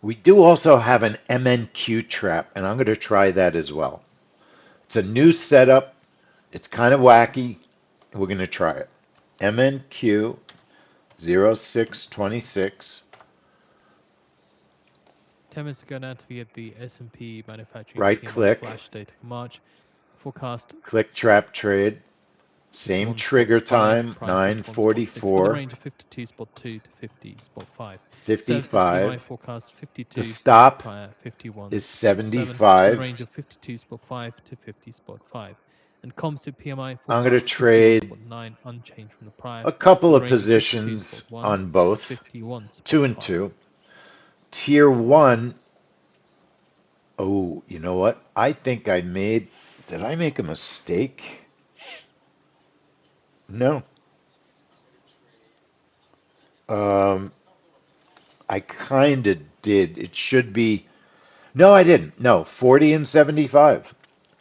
We do also have an MNQ trap, and I'm going to try that as well. It's a new setup. It's kind of wacky. We're going to try it. MNQ 0626. 10 minutes ago now to get the S&P manufacturing Right PMI click. flash data for March. Forecast Click trap trade. Same trigger time, 9:44 with a 9:44, range of 52.2 to 50.5. 55. PMI forecast 52 The stop 51 is 7 with a 75. range of 52.5 to 50.5. And composite PMI I'm going to forecast trade 51.9 unchanged from the prior a couple with a of range of positions 52.1 on to both, 51.5. 2 and 2. Tier 1, oh, you know what? I think did I make a mistake? No. I kind of did. It should be, no, I didn't. No, 40 and 75.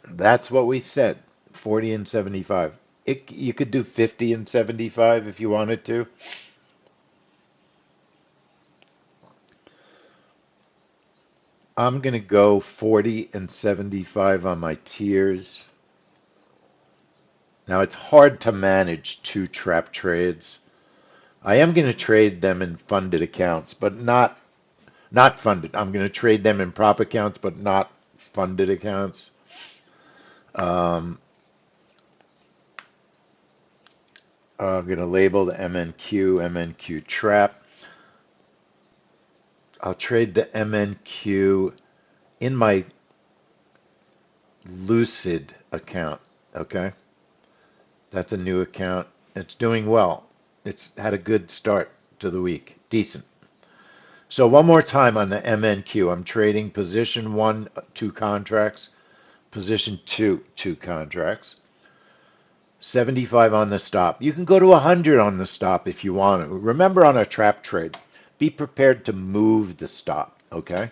That's what we said, 40 and 75. You could do 50 and 75 if you wanted to. I'm going to go 40 and 75 on my tiers. Now, it's hard to manage two trap trades. I am going to trade them in funded accounts, but not funded. I'm going to trade them in prop accounts, but not funded accounts. I'm going to label the MNQ trap. I'll trade the MNQ in my Lucid account. Okay. That's a new account. It's doing well. It's had a good start to the week. Decent. So one more time on the MNQ. I'm trading position 1, 2 contracts. Position 2, 2 contracts. 75 on the stop. You can go to 100 on the stop if you want to. Remember, on a trap trade, be prepared to move the stop, okay?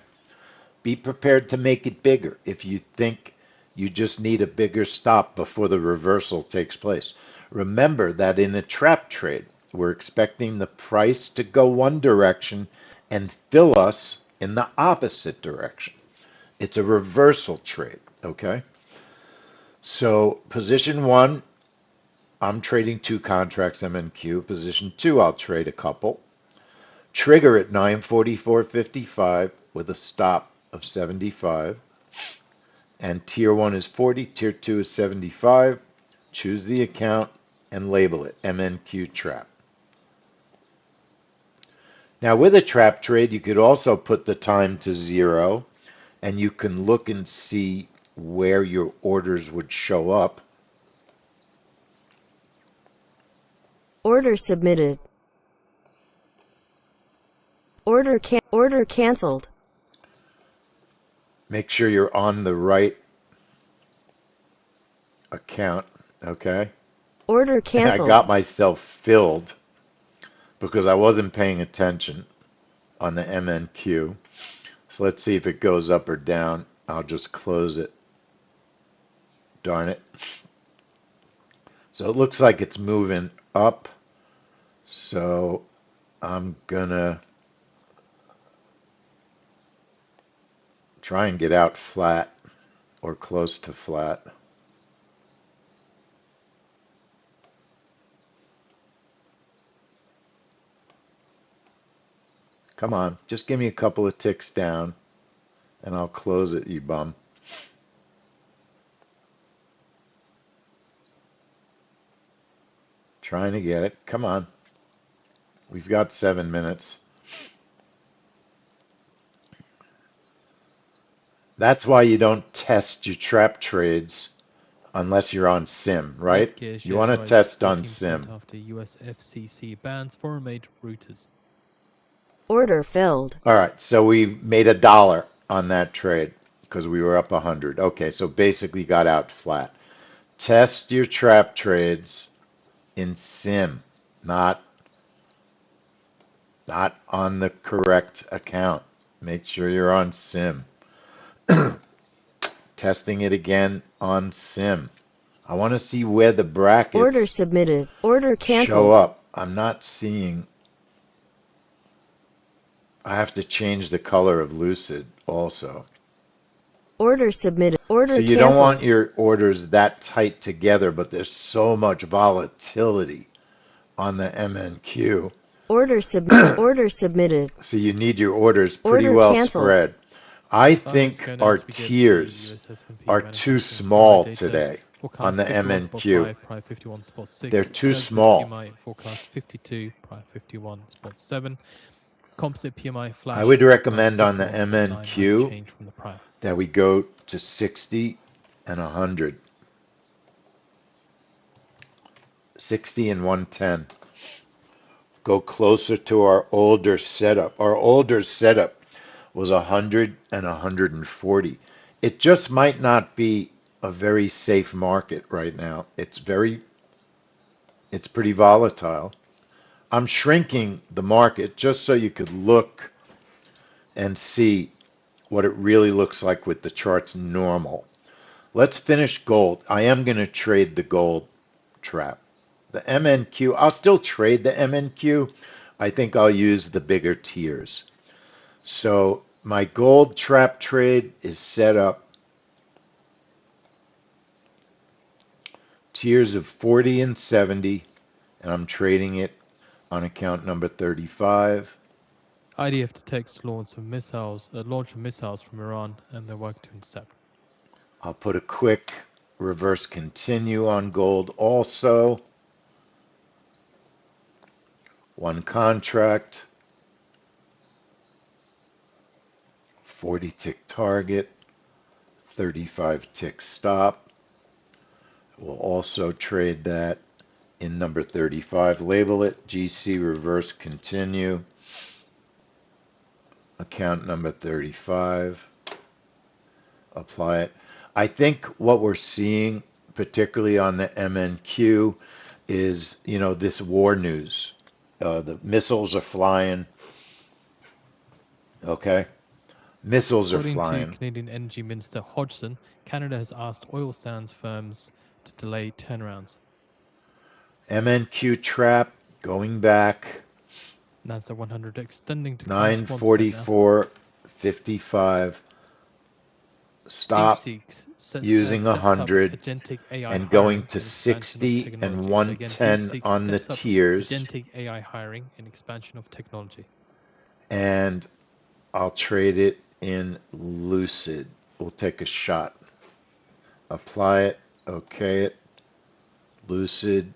Be prepared to make it bigger if you think you just need a bigger stop before the reversal takes place. Remember that in a trap trade, we're expecting the price to go one direction and fill us in the opposite direction. It's a reversal trade, okay? So position 1, I'm trading 2 contracts MNQ. Position 2, I'll trade a couple. Trigger at 9:44:55 with a stop of 75. And tier 1 is 40, tier 2 is 75. Choose the account and label it MNQ trap. Now, with a trap trade, you could also put the time to 0, and you can look and see where your orders would show up. Order submitted. Order canceled. Make sure you're on the right account, okay? Order And I canceled. got myself filled because I wasn't paying attention on the MNQ. So let's see if it goes up or down. I'll just close it. Darn it. So it looks like it's moving up. So I'm gonna try and get out flat or close to flat. Come on, just give me a couple of ticks down and I'll close it, you bum. Trying to get it. Come on. We've got 7 minutes. That's why you don't test your trap trades unless you're on sim, right? Netgear You shares want to rise test on 18% sim. after US FCC bans foreign-made routers. Order filled. All right, so we made $1 on that trade because we were up 100. Okay, so basically got out flat. Test your trap trades in sim, not on the correct account. Make sure you're on sim. Testing it again on sim. I want to see where the Order brackets submitted. Order show canceled. up. I'm not seeing. I have to change the color of Lucid also. Order submitted. Order So you don't want canceled. your orders that tight together, but there's so much volatility on the MNQ. Order submitted. So you need your orders pretty Order well canceled. spread. I Finally, think let's go now our as we get the tiers US S&P are too manufacturing small PMI data. today on Forecast the 51 spot MNQ. 5, prior 51 spot 6. They're too Services small. PMI forecast 52, prior 51 spot 7. Composite PMI flash. I would forecast recommend on the 51.9, MNQ unchanged from the prior. that we go to 60 and 100. 60 and 110. Go closer to our older setup. Our older setup was 100 and 140. It just might not be a very safe market right now. It's pretty volatile. I'm shrinking the market just so you could look and see what it really looks like with the charts normal. Let's finish gold. I am going to trade the gold trap. The MNQ, I'll still trade the MNQ. I think I'll use the bigger tiers. So my gold trap trade is set up tiers of 40 and 70, and I'm trading it on account number 35. IDF detects launch of missiles from Iran, and they're working to intercept. I'll put a quick reverse continue on gold also. One contract, 40 tick target, 35 tick stop. We'll also trade that in number 35. Label it GC reverse continue. Account number 35. Apply it. I think what we're seeing, particularly on the MNQ, is, this war news. The missiles are flying. Okay? Missiles are According flying. to Canadian Energy Minister Hodgson, Canada has asked oil sands firms to delay turnarounds. MNQ trap going back. Nasdaq 100 extending to climb to 1% now. 944.55. Stop DeepSeek steps using up 100 agentic AI and going hiring to and expansion of 60 and technology. So 110 DeepSeek on the steps up tiers. agentic AI hiring and expansion of technology. And I'll trade it in Lucid. We'll take a shot. Apply it. Okay it. Lucid.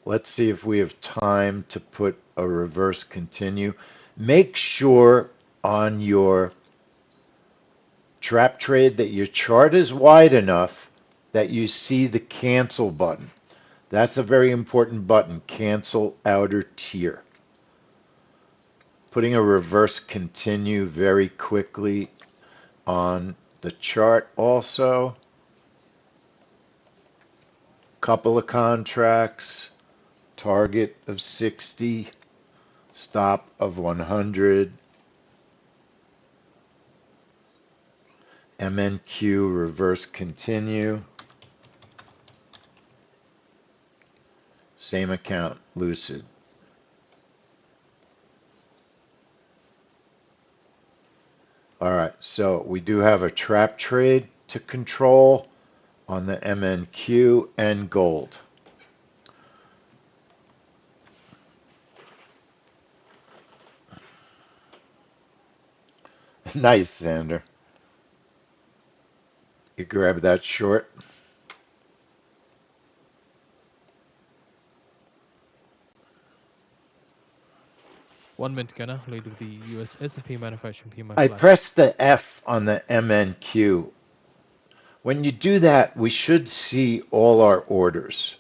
Let's see if we have time to put a reverse continue. Make sure on your trap trade that your chart is wide enough that you see the cancel button. That's a very important button, cancel outer tier. Putting a reverse continue very quickly on the chart also. couple of contracts, target of 60, stop of 100, MNQ reverse continue, same account, Lucid. All right, so we do have a trap trade to control on the MNQ and gold. Nice, Xander. You grab that short. One minute ago now, lead of the US S&P manufacturing PMI I flash. pressed the F on the MNQ. When you do that, we should see all our orders.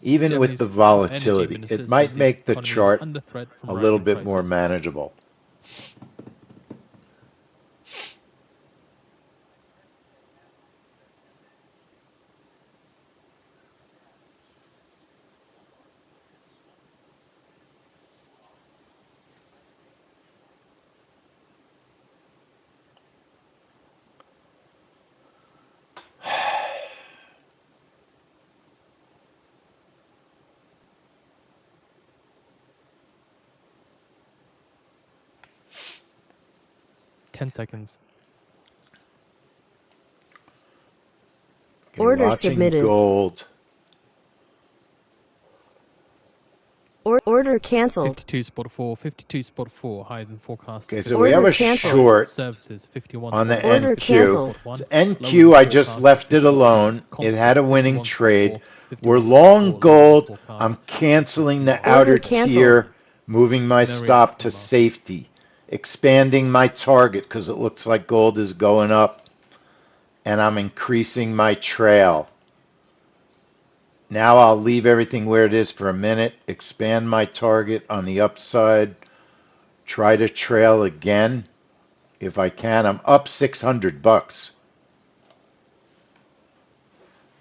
Even with Germany's the energy volatility, minister it might says the make the economy is chart under threat from a little rising bit more prices. manageable. Ten seconds. Okay, Order watching submitted. gold. Order canceled. 52 spot 4, 52 spot 4, higher than forecast. Okay, so we have Order a canceled. short Services 51 on the spot 4, Order NQ. 51 canceled. spot 1, So lower NQ, than I just forecast, left it 53. alone. It Composite, had a winning 51 spot trade. 4, 51 We're spot long 4, lower than gold. forecast, I'm canceling the 51. outer Order canceled. tier, moving my No stop to reaction, Mark. safety, expanding my target because it looks like gold is going up, and I'm increasing my trail. Now I'll leave everything where it is for a minute, expand my target on the upside, try to trail again if I can. I'm up $600.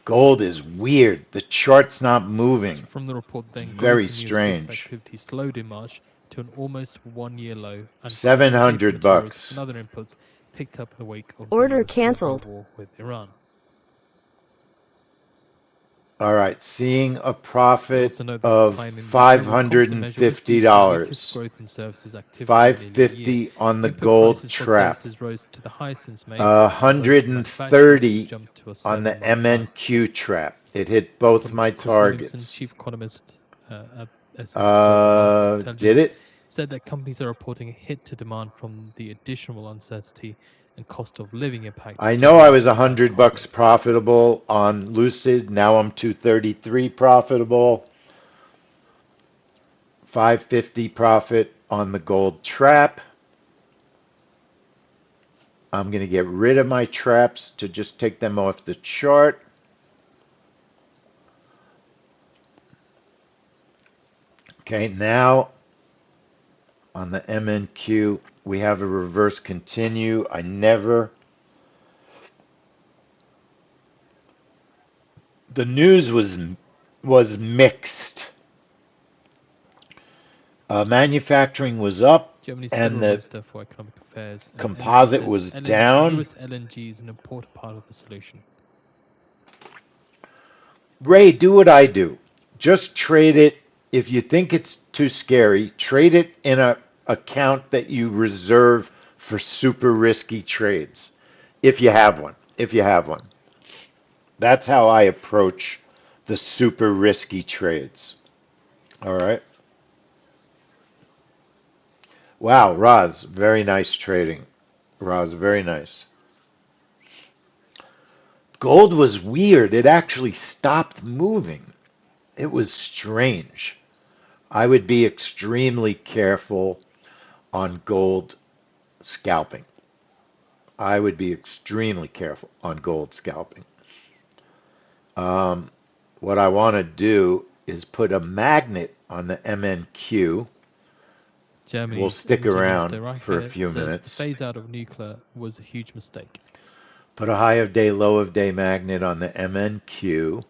Gold is weird. The chart's not moving. From the report, then, very global news strange. business activity slowed in March to an almost one-year low, and $700 materials and other inputs picked up in the wake of Order the US canceled. war with Iran. All right, seeing a We profit also know the of decline in the payroll composite measure was due to the weakest $550. growth in services activity in nearly a year. 550 on the Input gold prices for trap. services rose to the highest since May. Manufacturing 130 jumped to a on the 7-month high. MNQ trap. It hit both my Chris Williamson, targets. chief economist at S&P Global Market Did Intelligence, it? said that companies are reporting a hit to demand from the additional uncertainty and cost of living impact. I know I was generated by the $100 conflict. profitable on Lucid. Now I'm 233 profitable. 550 profit on the gold trap. I'm going to get rid of my traps to just take them off the chart. Okay, now on the MNQ, we have a reverse continue. The news was mixed. Manufacturing was up Germany's and Federal the Minister for Economic Affairs and Energy composite says was down. US LNG is an important part of the solution. Ray, do what I do. Just trade it. If you think it's too scary, trade it in a account that you reserve for super risky trades. If you have one. That's how I approach the super risky trades. All right. Wow, Roz, very nice trading. Roz, very nice. Gold was weird. It actually stopped moving. It was strange. I would be extremely careful on gold scalping. I would be extremely careful on gold scalping. What I want to do is put a magnet on the MNQ. Germany's We'll stick Energy around Minister for a Reiche few says minutes. the phase out of nuclear was a huge mistake. Put a high of day, low of day magnet on the MNQ.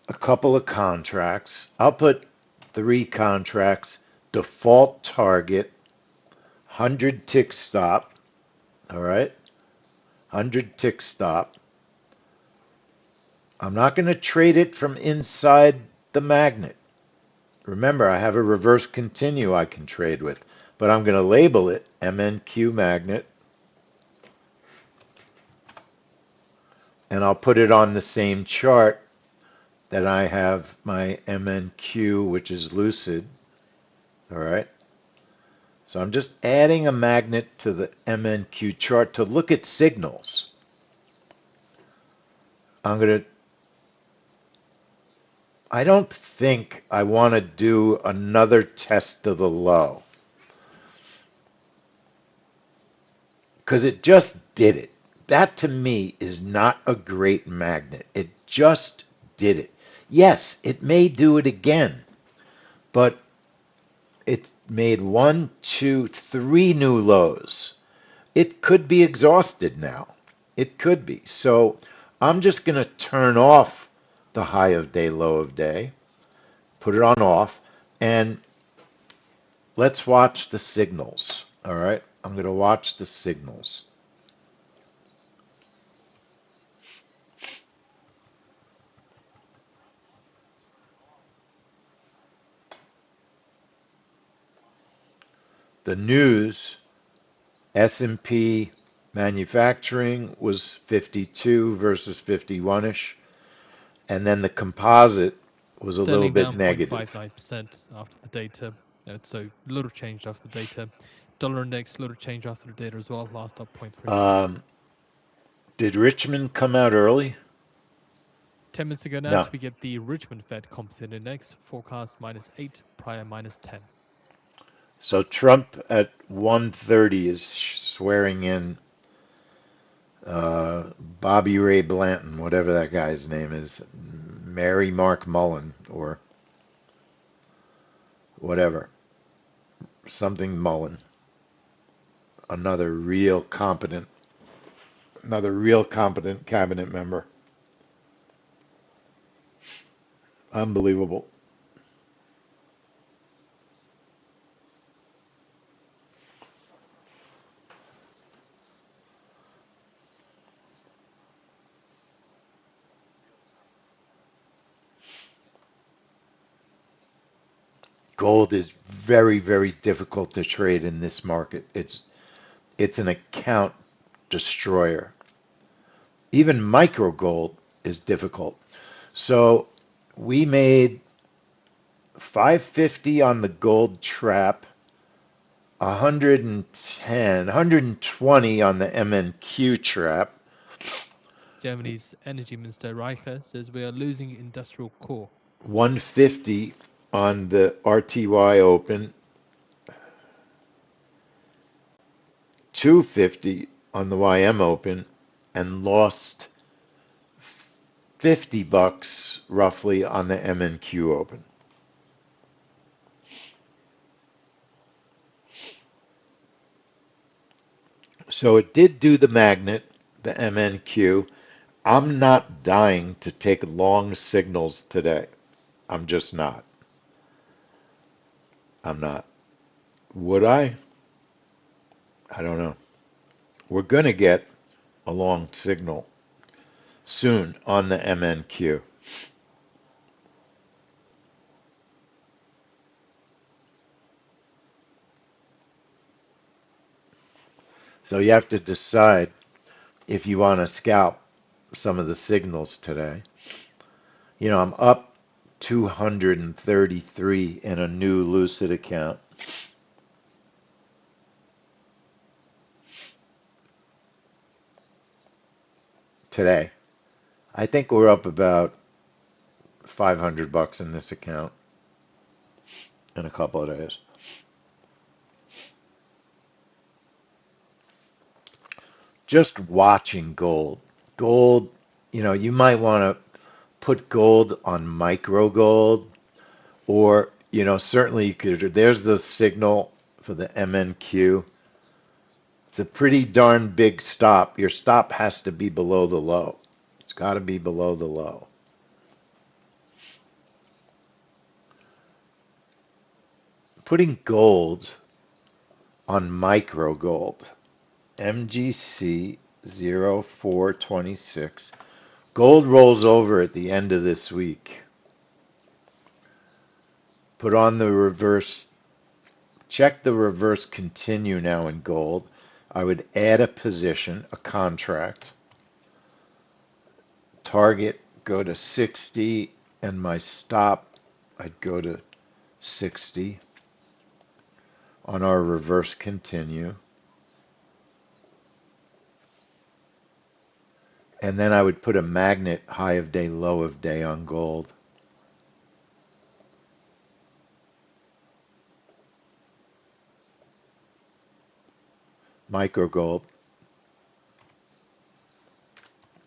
a couple of contracts. I'll put 3 contracts, default target, 100 tick stop, all right? 100 tick stop. I'm not going to trade it from inside the magnet. Remember, I have a reverse continue I can trade with, but I'm going to label it MNQ magnet, and I'll put it on the same chart that I have my MNQ, which is lucid. All right. So I'm just adding a magnet to the MNQ chart to look at signals. I don't think I want to do another test of the low, because it just did it. That to me is not a great magnet. It just did it. Yes, it may do it again, but it made 1, 2, 3 new lows. It could be exhausted now. It could be. So I'm just going to turn off the high of day, low of day, put it on off, and let's watch the signals. All right. I'm going to watch the signals. The news, S&P manufacturing was 52 versus 51-ish. And then the composite was a little Sterling bit down negative. 0.59% after the data. So a little change after the data. Dollar index, little change after the data as well. Last up 0.3%. Did Richmond come out early? 10 minutes ago now, No. we get the Richmond Fed Composite Index forecast -8, prior -10. So Trump at 1:30 is swearing in Bobby Ray Blanton, whatever that guy's name is, Mary Mark Mullen, or whatever, something Mullen, another real competent cabinet member. Unbelievable. Gold is very, very difficult to trade in this market. It's an account destroyer. Even micro gold is difficult. So we made 550 on the gold trap, 110, 120 on the MNQ trap. Germany's Energy Minister Reicher says we are losing industrial core. 150 on the RTY open, 250 on the YM open, and lost 50 bucks roughly on the MNQ open. So it did do the magnet, the MNQ. I'm not dying to take long signals today. I'm just not. I'm not. Would I? I don't know. We're going to get a long signal soon on the MNQ. So you have to decide if you want to scalp some of the signals today. You know, I'm up 233 in a new Lucid account. Today. I think we're up about 500 bucks in this account in a couple of days. Just watching gold. Gold, you know, you might want to put gold on micro gold, or, you know, certainly you could, there's the signal for the MNQ. It's a pretty darn big stop. Your stop has to be below the low. It's got to be below the low. putting gold on micro gold. MGC 0426. Gold rolls over at the end of this week. Put on the reverse, check the reverse continue now in gold. I would add a position, a contract. Target, go to 60, and my stop, I'd go to 60 on our reverse continue. And then I would put a magnet high of day, low of day on gold. Micro gold.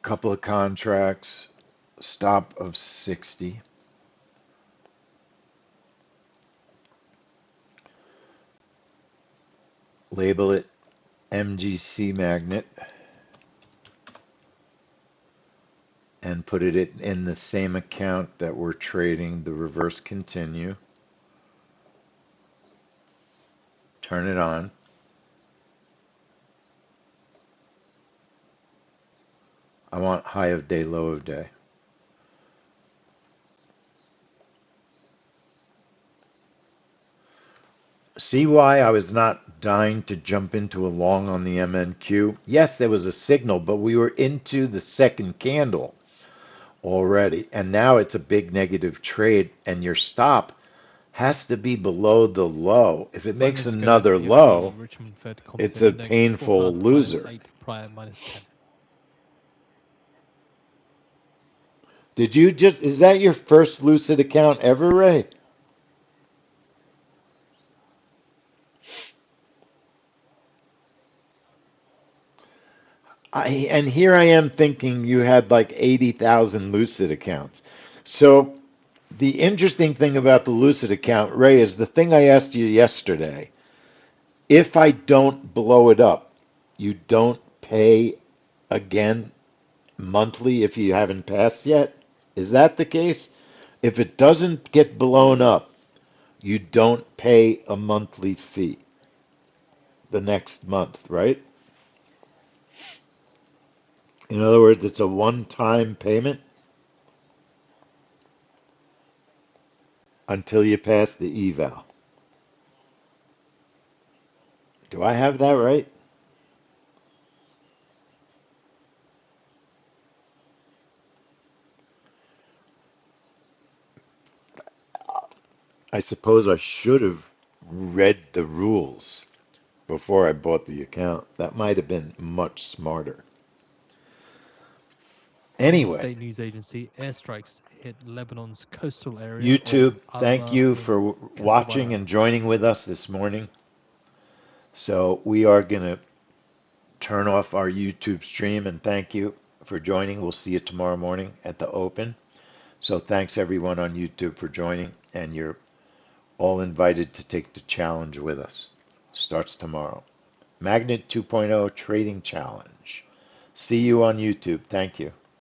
Couple of contracts, stop of 60. Label it MGC magnet. And put it in the same account that we're trading the reverse continue. Turn it on. I want high of day, low of day. See why I was not dying to jump into a long on the MNQ? Yes, there was a signal, but we were into the second candle already, and now it's a big negative trade, and your stop has to be below the low. If it makes Minus another Gary, low, Richmond Fed it's a Composite Index, painful 4,000 loser. -8, prior -10. Did you just, is that your first Lucid account ever, Ray? And here I am thinking you had like 80,000 Lucid accounts. So the interesting thing about the Lucid account, Ray, is the thing I asked you yesterday. If I don't blow it up, you don't pay again monthly if you haven't passed yet? Is that the case? If it doesn't get blown up, you don't pay a monthly fee the next month, right? In other words, it's a one-time payment until you pass the eval. Do I have that right? I suppose I should have read the rules before I bought the account. That might have been much smarter. Anyway, State news agency airstrikes hit Lebanon's coastal area YouTube, of thank you for watching Kasabala. and joining with us this morning. So we are going to turn off our YouTube stream, and thank you for joining. We'll see you tomorrow morning at the open. So thanks everyone on YouTube for joining, and you're all invited to take the challenge with us. Starts tomorrow. Magnet 2.0 Trading Challenge. See you on YouTube. Thank you.